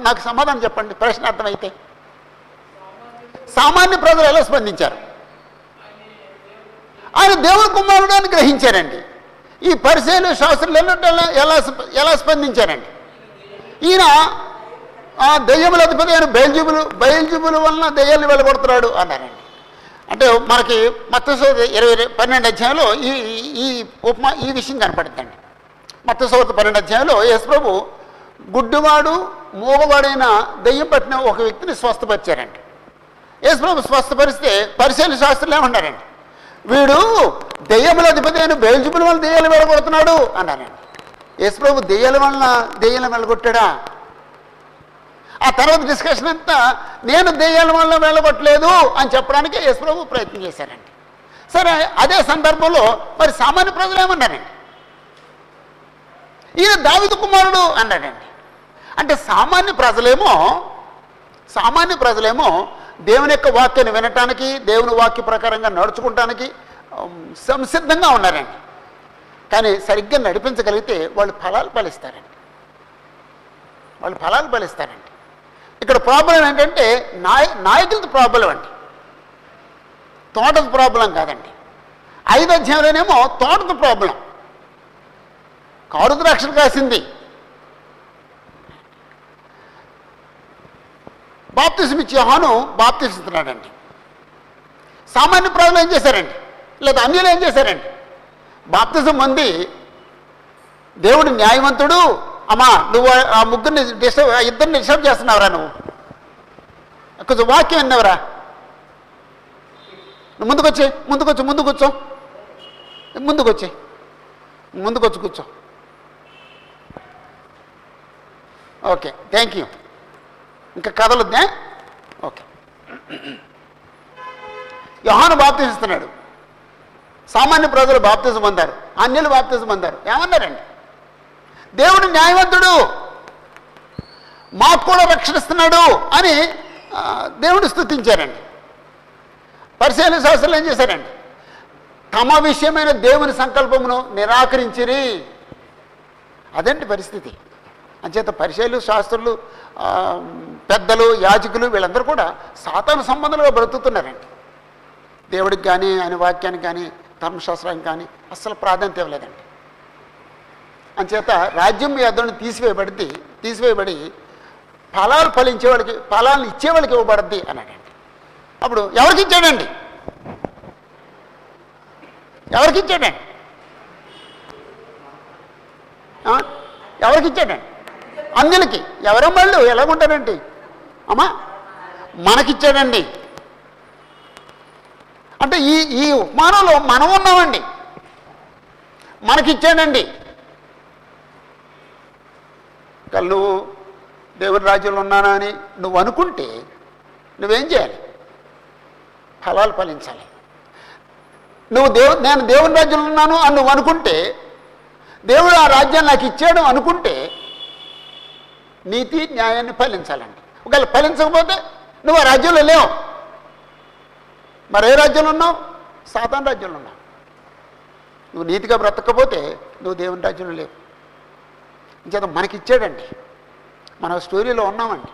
నాకు సమాధానం చెప్పండి, ప్రశ్న అర్థమైతే. సామాన్య ప్రజలు ఎలా స్పందించారు? ఆయన దేవుని కుమారుడు అని గ్రహించారండి. ఈ పరిచయలు శాస్త్రులు ఎలా స్పందించారండి? ఈయన దెయ్యముల అధిపతి అయిన బయల్జెబూలు వలన దెయ్యాన్ని వెళ్ళగొడుతున్నాడు అన్నారండి. అంటే మనకి మత్తయి 12వ అధ్యాయంలో ఈ విషయం కనపడుతుందండి. మత్తయి 12వ అధ్యాయంలో యేసుప్రభు గుడ్డివాడు మూగవాడైన దెయ్యం పట్టిన ఒక వ్యక్తిని స్వస్థపరిచారండి. యేసుప్రభు స్వస్థపరిస్తే పరిశీలన శాస్త్రులు ఏమన్నారండి? వీడు దెయ్యముల అధిపతి అయిన బయల్జెబూలు వలన దెయ్యాలు వెళ్ళగొడుతున్నాడు అన్నారండి. యేసుప్రభు దెయ్యాలను వెళ్ళగొట్టాడా? ఆ తర్వాత డిస్కషన్ అంతా నేను దెయ్యాల వల్ల వెళ్ళగొట్టలేదు అని చెప్పడానికి యేసుప్రభు ప్రయత్నం చేశారండి. సరే, అదే సందర్భంలో మరి సామాన్య ప్రజలు ఏమన్నారండి? ఈయన దావీదు కుమారుడు అన్నాడండి. అంటే సామాన్య ప్రజలేమో దేవుని యొక్క వాక్యాన్ని వినటానికి, దేవుని వాక్య ప్రకారంగా నడుచుకుంటానికి సంసిద్ధంగా ఉన్నారండి. కానీ సరిగ్గా నడిపించగలిగితే వాళ్ళు ఫలాలు ఫలిస్తారండి. ఇక్కడ ప్రాబ్లం ఏంటంటే నాయకులది ప్రాబ్లం అండి, తోటది ప్రాబ్లం కాదండి. 5వ అధ్యాయంలోనేమో తోటది ప్రాబ్లం. కారు ద్రాక్షలు కాసింది, బాప్తిసం ఇచ్చి యోహాను బాప్తిస్తున్నాడండి. సామాన్య ప్రజలు ఏం చేశారండి, లేదా అన్యులు ఏం చేశారండి? బాప్తిజం పొంది దేవుడు న్యాయవంతుడు, అమ్మా నువ్వు ఆ ముగ్గురిని ఇద్దరిని డిస్టర్బ్ చేస్తున్నావురా, నువ్వు కొంచెం వాక్యం విన్నావురా, నువ్వు ముందుకొచ్చి కూర్చో. Okay, thank you. ఇంకా కథలుద్దా? ఓకే. యోహాను బాప్తిస్తున్నాడు, సామాన్య ప్రజలు బాప్తిజం పొందారు, అన్యులు బాప్తిజం పొందారు. ఏమన్నారండి? దేవుడు న్యాయవంతుడు, మాకు కూడా రక్షణిస్తున్నాడు అని దేవుడు స్తుతించారండి. పరిశీలన శాస్త్రులు ఏం చేశారండి? తమ విషయమైన దేవుని సంకల్పమును నిరాకరించిరి. అదండి పరిస్థితి. అంచేత పరిశీలు శాస్త్రులు, పెద్దలు, యాజకులు వీళ్ళందరూ కూడా సాతాను సంబంధాలుగా బ్రతుకుతున్నారండి. దేవుడికి కానీ, ఆయన వాక్యానికి కానీ, ధర్మశాస్త్రానికి కానీ అస్సలు ప్రాధాన్యత ఇవ్వలేదండి. అంచేత రాజ్యం మీ అద్దరిని తీసివేయబడి ఫలాలు ఫలించేవాళ్ళకి, ఫలాలను ఇచ్చేవాళ్ళకి ఇవ్వబడద్ది అన్నాడండి. అప్పుడు ఎవరికి ఇచ్చాడండి? ఎవరికి ఇచ్చాడండి? అన్యులకి. ఎవరమ్మాళ్ళు ఎలాగుంటారండి? అమ్మా మనకిచ్చాడండి. అంటే ఈ ఉపమానంలో మనం ఉన్నామండి, మనకిచ్చాడండి. నువ్వు దేవుని రాజ్యంలో ఉన్నానా అని నువ్వు అనుకుంటే నువ్వేం చేయాలి? ఫలాలు ఫలించాలి. నేను దేవుని రాజ్యంలో ఉన్నాను అని నువ్వు అనుకుంటే, దేవుడు ఆ రాజ్యాన్ని నాకు ఇచ్చాడు అనుకుంటే నీతి న్యాయాన్ని ఫలించాలండి. ఒకవేళ ఫలించకపోతే నువ్వు ఆ రాజ్యంలో లేవు. మరే రాజ్యంలో ఉన్నావు? సాతాను రాజ్యంలో ఉన్నావు. నువ్వు నీతిగా బ్రతకపోతే నువ్వు దేవుని రాజ్యంలో లేవు. ఇంచేత మనకిచ్చాడండి, మన స్టోరీలో ఉన్నామండి.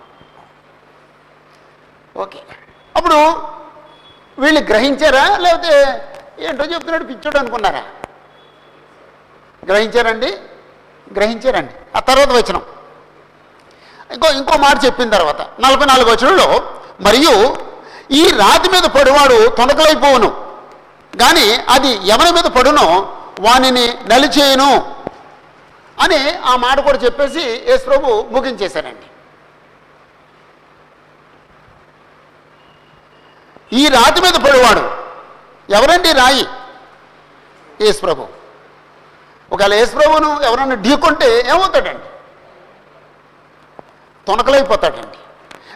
ఓకే, అప్పుడు వీళ్ళు గ్రహించారా, లేకపోతే ఏంటో చెప్తున్నాడు పిచ్చోడు అనుకున్నారా? గ్రహించారండి. ఆ తర్వాత వచనం ఇంకో మాట చెప్పిన తర్వాత 44వ వచనంలో, మరియు ఈ రాతి మీద పడివాడు తొణకలైపోవును, కానీ అది ఎవరి మీద పడునో వానిని నలిచేయును అని ఆ మాట కూడా చెప్పేసి యేసు ప్రభు ముగించేశారండి. ఈ రాతి మీద పడివాడు ఎవరండి? రాయి యేసు ప్రభు. ఒకవేళ యేసు ప్రభువును ఎవరన్నా ఢీకొంటే ఏమవుతాడండి? తొణకలైపోతాడండి.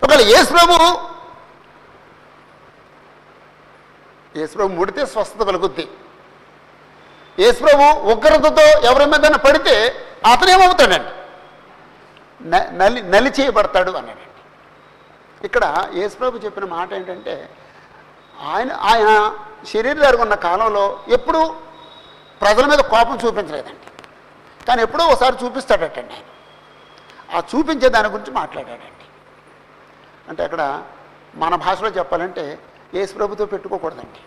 ఒకవేళ యేసు ప్రభు ముడితే స్వస్థత కలుగుద్ది. యేసు ప్రభు ఉగ్రతతో ఎవరి మీద పడితే అతనేమవుతాడండి? నలి చేయబడతాడు అన్నాడండి. ఇక్కడ యేసు ప్రభు చెప్పిన మాట ఏంటంటే, ఆయన శరీరధారిగా ఉన్న కాలంలో ఎప్పుడూ ప్రజల మీద కోపం చూపించలేదండి. కానీ ఎప్పుడో ఒకసారి చూపిస్తాడటండి ఆయన. ఆ చూపించే దాని గురించి మాట్లాడాడండి. అంటే అక్కడ మన భాషలో చెప్పాలంటే యేసు ప్రభుతో పెట్టుకోకూడదండి.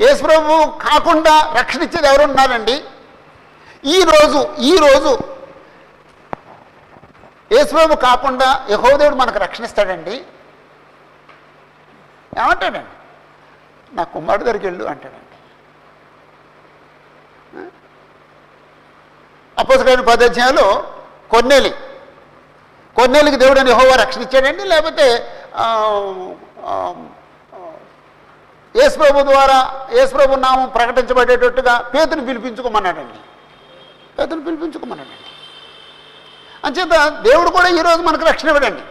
యేసు ప్రభు కాకుండా రక్షణ ఇచ్చేది ఎవరున్నారండి? ఈరోజు యేసు ప్రభు కాకుండా యెహోవా దేవుడు మనకు రక్షణ ఇస్తాడండి. ఏమంటాడండి? నా కుమారుడి దగ్గరికి వెళ్ళు అంటాడండి. అపోస్తలుల 10వ అధ్యాయంలో కొర్నేలికి దేవుడు అని యెహోవా రక్షణ ఇచ్చాడండి, లేకపోతే యేసు ప్రభు ద్వారా యేసు ప్రభు నామం ప్రకటించబడేటట్టుగా పేతుని పిలిపించుకోమన్నాడండి. అంచేత దేవుడు కూడా ఈరోజు మనకు రక్షణ ఇవ్వడండి.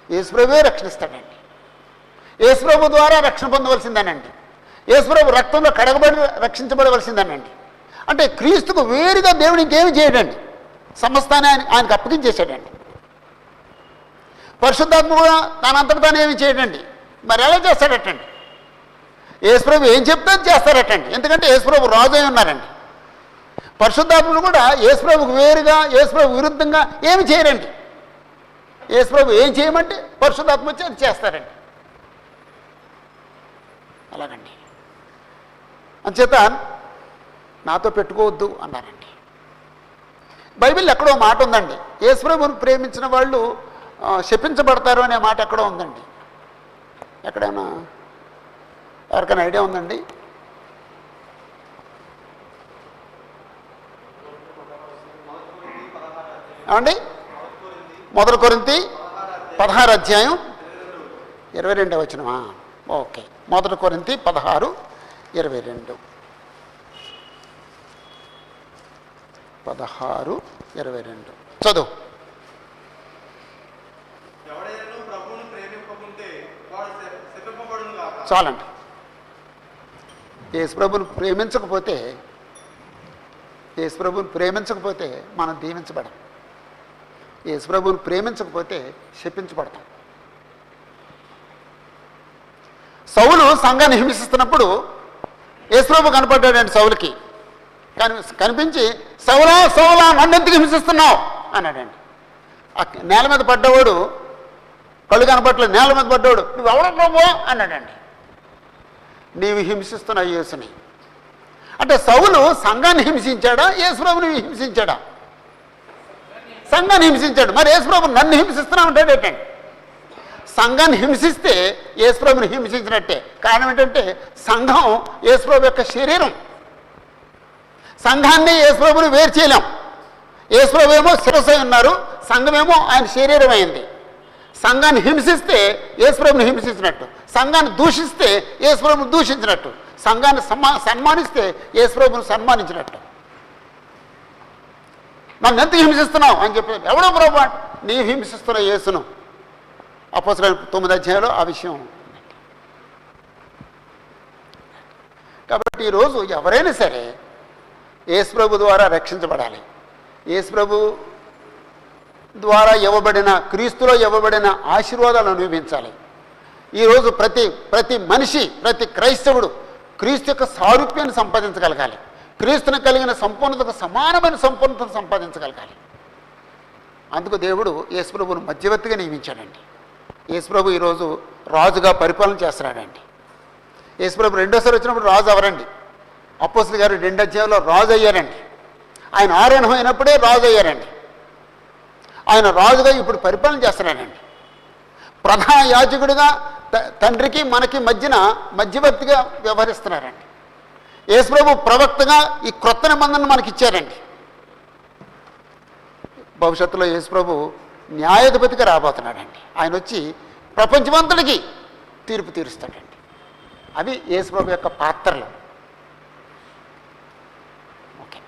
యేసు ప్రభువే రక్షణిస్తాడండి. యేసు ప్రభు ద్వారా రక్షణ పొందవలసిందేనండి. యేసు ప్రభు రక్తంలో కడగబడి రక్షించబడవలసిందేనండి. అంటే క్రీస్తుకు వేరుగా దేవుడు ఇంకేమి చేయడండి, సమస్తాన్ని ఆయనకు అప్పగించేశాడండి. పరిశుద్ధాత్మ కూడా తనంతట తాను ఏమి చేయడండి, మరి ఎలా చేస్తాడటండి? యేసుప్రభు ఏం చెప్తే చేస్తారటండి, ఎందుకంటే యేసుప్రభు రాజు అయి ఉన్నారండి. పరిశుద్ధాత్మలు కూడా యేసుప్రభుకు వేరుగా యేసుప్రభు విరుద్ధంగా ఏమి చేయరండి. యేసుప్రభు ఏం చేయమంటే పరిశుద్ధాత్మ వచ్చి అది చేస్తారండి. అలాగండి. అంచేత నాతో పెట్టుకోవద్దు అన్నారండి. బైబిల్ ఎక్కడో మాట ఉందండి, యేసుప్రభుని ప్రేమించిన వాళ్ళు శపించబడతారు అనే మాట ఎక్కడో ఉందండి. ఎక్కడైనా ఎవరికైనా ఐడియా ఉందండి? ఏమండి? 1 కొరింథీ 16 అధ్యాయం 22వ వచనమా? ఓకే, 1 కొరింథీ 16:22. 16:22 చదువు. చాలండి. యేసుప్రభుని ప్రేమించకపోతే మనం దీవించబడం, యేసుప్రభుని ప్రేమించకపోతే శపించబడతాం. సౌలు సంఘాన్ని హింసిస్తున్నప్పుడు యేసుప్రభు కనపడ్డాడండి సౌలుకి. కనిపించి సౌలా సౌలా నన్నెందుకు హింసిస్తున్నావు అన్నాడండి. నేల మీద పడ్డవాడు, కళ్ళు కనపట్లేదు, నేల మీద పడ్డవాడు నువ్వు ఎవడో ప్రభు అన్నాడండి. నీవు హింసిస్తున్న యేసుని. అంటే సౌలు సంఘాన్ని హింసించాడా, యేసుప్రభుని హింసించాడా? సంఘాన్ని హింసించాడు. మరి యేసుప్రభు నన్ను హింసిస్తున్నా ఉంటాడేటండి. సంఘాన్ని హింసిస్తే యేసుప్రభుని హింసించినట్టే. కారణం ఏంటంటే సంఘం యేసుప్రభు యొక్క శరీరం. సంఘాన్ని యేసుప్రభుని వేరు చేయలేం. యేసుప్రభు ఏమో శిరస్సు ఉన్నారు, సంఘమేమో ఆయన శరీరం అయింది. సంఘాన్ని హింసిస్తే యేసుప్రభుని హింసించినట్టు, సంఘాన్ని దూషిస్తే యేసుప్రభుని దూషించినట్టు, సంఘాన్ని సన్మానిస్తే యేసుప్రభుని సన్మానించినట్టు. నన్ను ఎంత హింసిస్తున్నావు అని చెప్పి, ఎవడో ప్రభు నీవు హింసిస్తున్న యేసును. అపోస్తలుల 9వ అధ్యాయంలో ఆ విషయం. కాబట్టి ఈరోజు ఎవరైనా సరే యేసుప్రభు ద్వారా రక్షించబడాలి. యేసుప్రభు ద్వారా ఇవ్వబడిన, క్రీస్తులో ఇవ్వబడిన ఆశీర్వాదాలు అనుభవించాలి. ఈరోజు ప్రతి మనిషి, ప్రతి క్రైస్తవుడు క్రీస్తు యొక్క సారూప్యాన్ని సంపాదించగలగాలి. క్రీస్తుని కలిగిన సంపూర్ణతకు సమానమైన సంపూర్ణతను సంపాదించగలగాలి. అందుకు దేవుడు యేసుప్రభును మధ్యవర్తిగా నియమించాడండి. యేసుప్రభు ఈరోజు రాజుగా పరిపాలన చేస్తున్నాడండి. యేసుప్రభు రెండోసారి వచ్చినప్పుడు రాజు అవరండి. అపోస్తలుల గారు 2వ అధ్యాయంలో రాజు అయ్యారండి. ఆయన ఆరోహణం అయినప్పుడే రాజు అయ్యారండి. ఆయన రాజుగా ఇప్పుడు పరిపాలన చేస్తున్నాడండి. ప్రధాన యాజకుడిగా తండ్రికి మనకి మధ్యవర్తిగా వ్యవహరిస్తున్నారండి. యేసుప్రభు ప్రవక్తగా ఈ క్రొత్త నిబంధనను మనకి ఇచ్చారండి. భవిష్యత్తులో యేసుప్రభు న్యాయాధిపతిగా రాబోతున్నాడండి. ఆయన వచ్చి ప్రపంచమంతటికి తీర్పు తీరుస్తాడండి. అవి యేసుప్రభు యొక్క పాత్రలు. ఓకే,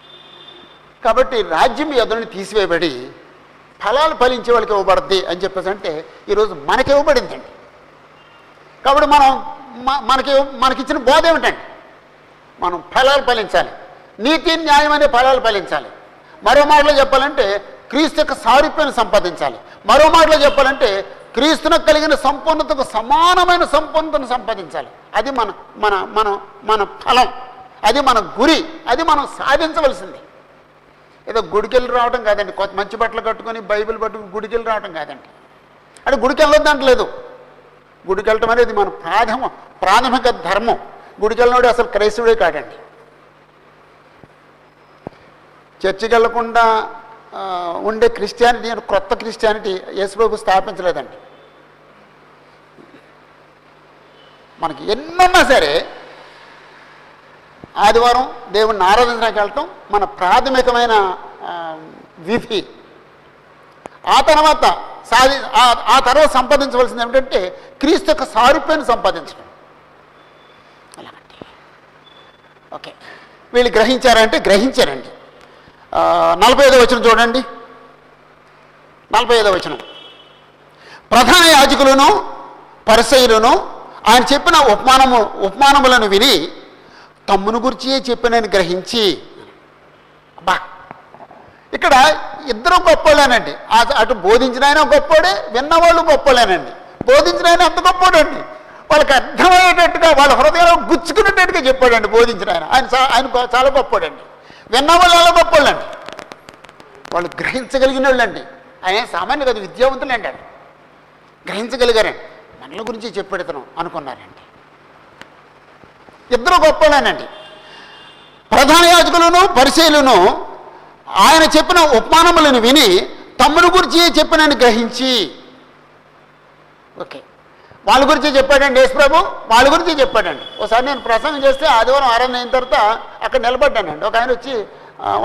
కాబట్టి రాజ్యం ఎదురుని తీసివేయబడి ఫలాలు ఫలించే వాళ్ళకి ఇవ్వబడుద్ది అని చెప్పేసి అంటే ఈరోజు మనకి ఇవ్వబడిందండి. కాబట్టి మనకిచ్చిన బోధ ఏమిటండి? మనం ఫలాలు ఫలించాలి, నీతి న్యాయం అనే ఫలాలు ఫలించాలి. మరో మాటలో చెప్పాలంటే క్రీస్తు యొక్క సారూప్యాన్ని సంపాదించాలి. మరో మాటలో చెప్పాలంటే క్రీస్తునకు కలిగిన సంపూర్ణతకు సమానమైన సంపూర్ణతను సంపాదించాలి. అది మన ఫలం, అది మన గురి, అది మనం సాధించవలసింది. ఏదో గుడికెళ్ళి రావడం కాదండి, కొత్త మంచి బట్టలు కట్టుకొని బైబిల్ పట్టుకుని గుడికెళ్ళి రావడం కాదండి. అంటే గుడికి వెళ్ళొద్దంటలేదు. గుడికి వెళ్ళటం అనేది మన ప్రాథమిక ధర్మం. గుడికి వెళ్ళినోడు అసలు క్రైస్తవుడే కాదండి. చర్చికి వెళ్లకుండా ఉండే క్రిస్టియానిటీ, క్రొత్త క్రిస్టియానిటీ యేసుప్రభు స్థాపించలేదండి. మనకి ఎన్నున్నా సరే ఆదివారం దేవుణ్ణి ఆరాధించడానికి వెళ్ళటం మన ప్రాథమికమైన విధి. ఆ తర్వాత సంపాదించవలసింది ఏమిటంటే క్రీస్తు యొక్క సారూప్యాన్ని సంపాదించడం. అలాగండి. ఓకే, వీళ్ళు గ్రహించారంటే గ్రహించారండి. 45వ వచనం చూడండి. 45వ వచనం. ప్రధాన యాజకులను పరిసయ్యులను ఆయన చెప్పిన ఉపమానములను విని తమ్మును గురించి చెప్పినని గ్రహించి అబ్బా, ఇక్కడ ఇద్దరు గొప్పోళ్ళేనండి. అటు బోధించిన ఆయన గొప్పోడే, విన్నవాళ్ళు గొప్పోళ్ళేనండి. బోధించిన ఆయన అంత గొప్పోడండి, వాళ్ళకి అర్థమయ్యేటట్టుగా వాళ్ళ హృదయంలో గుచ్చుకునేటట్టుగా చెప్పాడండి బోధించిన ఆయన. ఆయన చాలా గొప్పోడండి. విన్నవాళ్ళు చాలా గొప్పోళ్ళండి, వాళ్ళు గ్రహించగలిగిన వాళ్ళండి. ఆయన సామాన్య కదా, విద్యావంతులండి. ఆయన గ్రహించగలిగారండి. మనల గురించి చెప్పెడతాను అనుకున్నారండి. ఇద్దరు గొప్పలేనండి. ప్రధాన యాజకులను పరిచయులను ఆయన చెప్పిన ఉపమానములను విని తమ్ముని గురించి చెప్పినని గ్రహించి, ఓకే, వాళ్ళ గురించి చెప్పాడండి యేసుప్రభు, వాళ్ళ గురించి చెప్పాడండి. ఒకసారి నేను ప్రసంగం చేస్తే ఆదివారం ఆరాధన అయిన తర్వాత అక్కడ నిలబడ్డానండి. ఒక ఆయన వచ్చి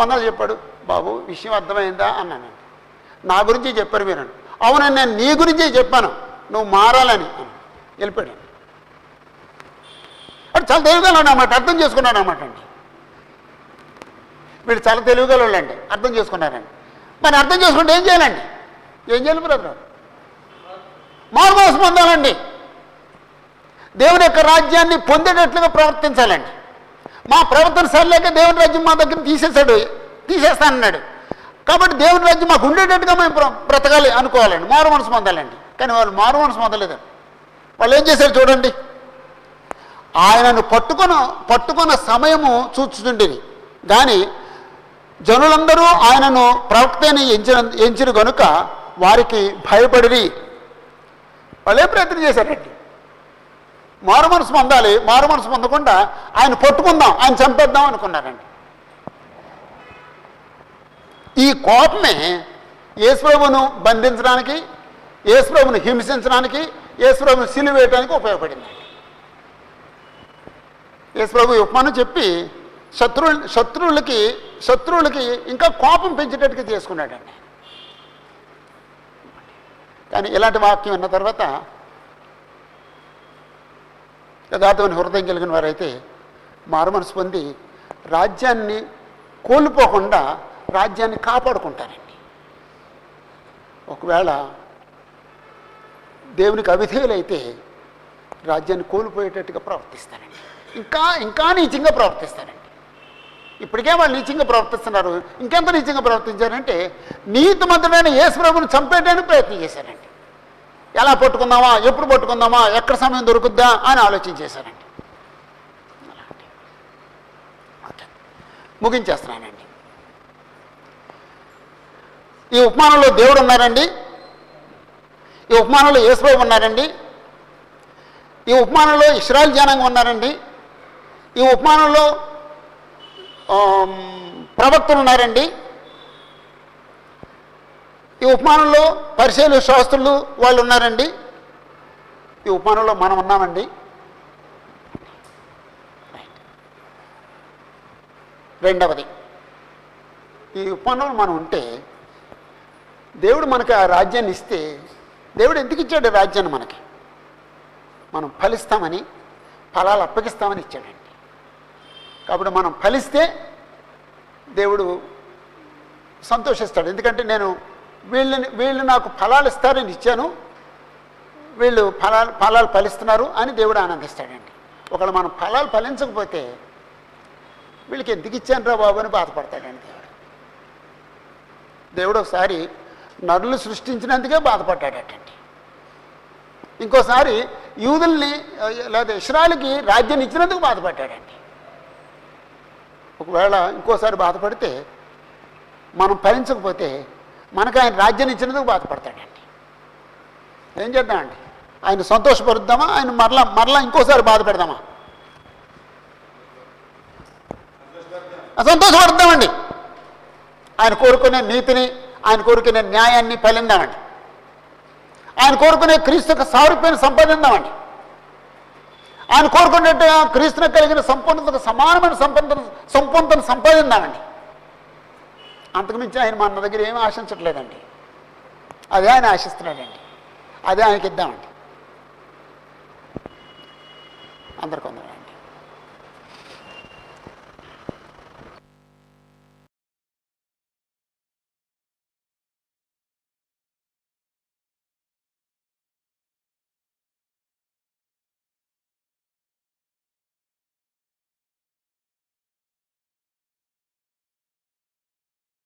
వందలు చెప్పాడు. బాబు, విషయం అర్థమైందా అన్నానండి. నా గురించి చెప్పారు మీరు. అవునండి, నేను నీ గురించి చెప్పాను, నువ్వు మారాలని వెళ్ళిపోయాడు. అంటే చాలా తెలివిగల అన్నమాట, అర్థం చేసుకున్నాను అన్నమాట అండి. వీళ్ళు చాలా తెలివిగల వాళ్ళండి, అర్థం చేసుకున్నారండి. మరి అర్థం చేసుకుంటే ఏం చేయాలండి? ఏం చేయాలి బ్రదర్? మారుమనసు పొందాలండి. దేవుని యొక్క రాజ్యాన్ని పొందేటట్లుగా ప్రవర్తించాలండి. మా ప్రవర్తన సరిలేక దేవుని రాజ్యం మా దగ్గర తీసేస్తానన్నాడు. కాబట్టి దేవుని రాజ్యం మాకు ఉండేటట్టుగా మేము బ్రతకాలి అనుకోవాలండి, మారు మనసు పొందాలండి. కానీ వాళ్ళు మారు మనసు పొందలేదండి. వాళ్ళు ఏం చేశారు చూడండి. ఆయనను పట్టుకున్న సమయము చూస్తుండేది కానీ జనులందరూ ఆయనను ప్రవక్తని ఎంచిన గనుక వారికి భయపడి వాళ్ళే ప్రయత్నం చేశారండి. మారు మనసు పొందాలి, మారు మనసు పొందకుండా ఆయన పట్టుకుందాం, ఆయన చంపేద్దాం అనుకున్నారండి. ఈ కోపమే యేసుప్రభువును బంధించడానికి, యేసుప్రభువును హింసించడానికి, యేసుప్రభువును సిలువేయడానికి ఉపయోగపడింది. యేసుప్రభు ఉపమానం చెప్పి శత్రువులకి ఇంకా కోపం పెంచేటట్టుగా చేసుకున్నాడండి. కానీ ఇలాంటి వాక్యం విన్న తర్వాత యథార్థమైన హృదయం కలిగిన వారైతే మారుమనసు పొంది రాజ్యాన్ని కోల్పోకుండా రాజ్యాన్ని కాపాడుకుంటారండి. ఒకవేళ దేవునికి అవిధేయులైతే రాజ్యాన్ని కోల్పోయేటట్టుగా ప్రవర్తిస్తారండి. ఇంకా నీచంగా ప్రవర్తిస్తారండి. ఇప్పటికే వాళ్ళు నీచంగా ప్రవర్తిస్తున్నారు, ఇంకెంత నీచంగా ప్రవర్తించారంటే నీతిమంతుడైన యేసుప్రభువును చంపేయడానికి ప్రయత్నం చేశారండి. ఎలా పట్టుకుందామా, ఎప్పుడు పట్టుకుందామా, ఎక్కడ సమయం దొరుకుద్దా అని ఆలోచించేశారండి. ఓకే, ముగించేస్తున్నానండి. ఈ ఉపమానంలో దేవుడు ఉన్నారండి, ఈ ఉపమానంలో యేసుప్రభు ఉన్నారండి, ఈ ఉపమానంలో ఇశ్రాయేలు జనాంగం ఉన్నారండి, ఈ ఉపమానంలో ప్రవక్తలు ఉన్నారండి, ఈ ఉపమానంలో పరిచయులు శాస్త్రులు వాళ్ళు ఉన్నారండి, ఈ ఉపమానంలో మనం ఉన్నామండి. రెండవది, ఈ ఉపమానంలో మనం ఉంటే దేవుడు మనకి ఆ రాజ్యాన్ని ఇస్తే, దేవుడు ఎందుకు ఇచ్చాడు రాజ్యాన్ని మనకి? మనం ఫలిస్తామని, ఫలాలు అప్పగిస్తామని ఇచ్చాడండి. కాబట్టి మనం ఫలిస్తే దేవుడు సంతోషిస్తాడు. ఎందుకంటే నేను వీళ్ళు నాకు ఫలాలు ఇస్తారని ఇచ్చాను, వీళ్ళు ఫలాలు ఫలిస్తున్నారు అని దేవుడు ఆనందిస్తాడండి. ఒకవేళ మనం ఫలాలు ఫలించకపోతే వీళ్ళకి ఎందుకు ఇచ్చాను రా బాబు అని బాధపడతాడండి దేవుడు ఒకసారి నరులు సృష్టించినందుకే బాధపడ్డాడటండి. ఇంకోసారి యూదుల్ని లేదా ఇశ్రాయేలుకి రాజ్యాన్ని ఇచ్చినందుకు బాధపడ్డాడండి. ఒకవేళ ఇంకోసారి బాధపడితే మనం ఫలించకపోతే మనకు ఆయన రాజ్యాన్ని ఇచ్చినందుకు బాధపడతాడండి. ఏం చేద్దామండి? ఆయన సంతోషపరుద్దామా, ఆయన మరలా ఇంకోసారి బాధ పెడదామా? సంతోషపడుద్దామండి. ఆయన కోరుకునే నీతిని, ఆయన కోరుకునే న్యాయాన్ని ఫలిందామండి. ఆయన కోరుకునే క్రీస్తుకు సారూప్యాన్ని సంపాదిందామండి. ఆయన కోరుకునేట్టుగా క్రీస్తుకు కలిగిన సంపూర్ణతకు సమానమైన సంపూర్ణతను సంపాదిందామండి. అంతకుమించి ఆయన మన దగ్గర ఏమీ ఆశించట్లేదండి. అదే ఆయన ఆశిస్తున్నాడండి, అదే ఆయనకి ఇద్దామండి. అందరికీ వందనాలండి.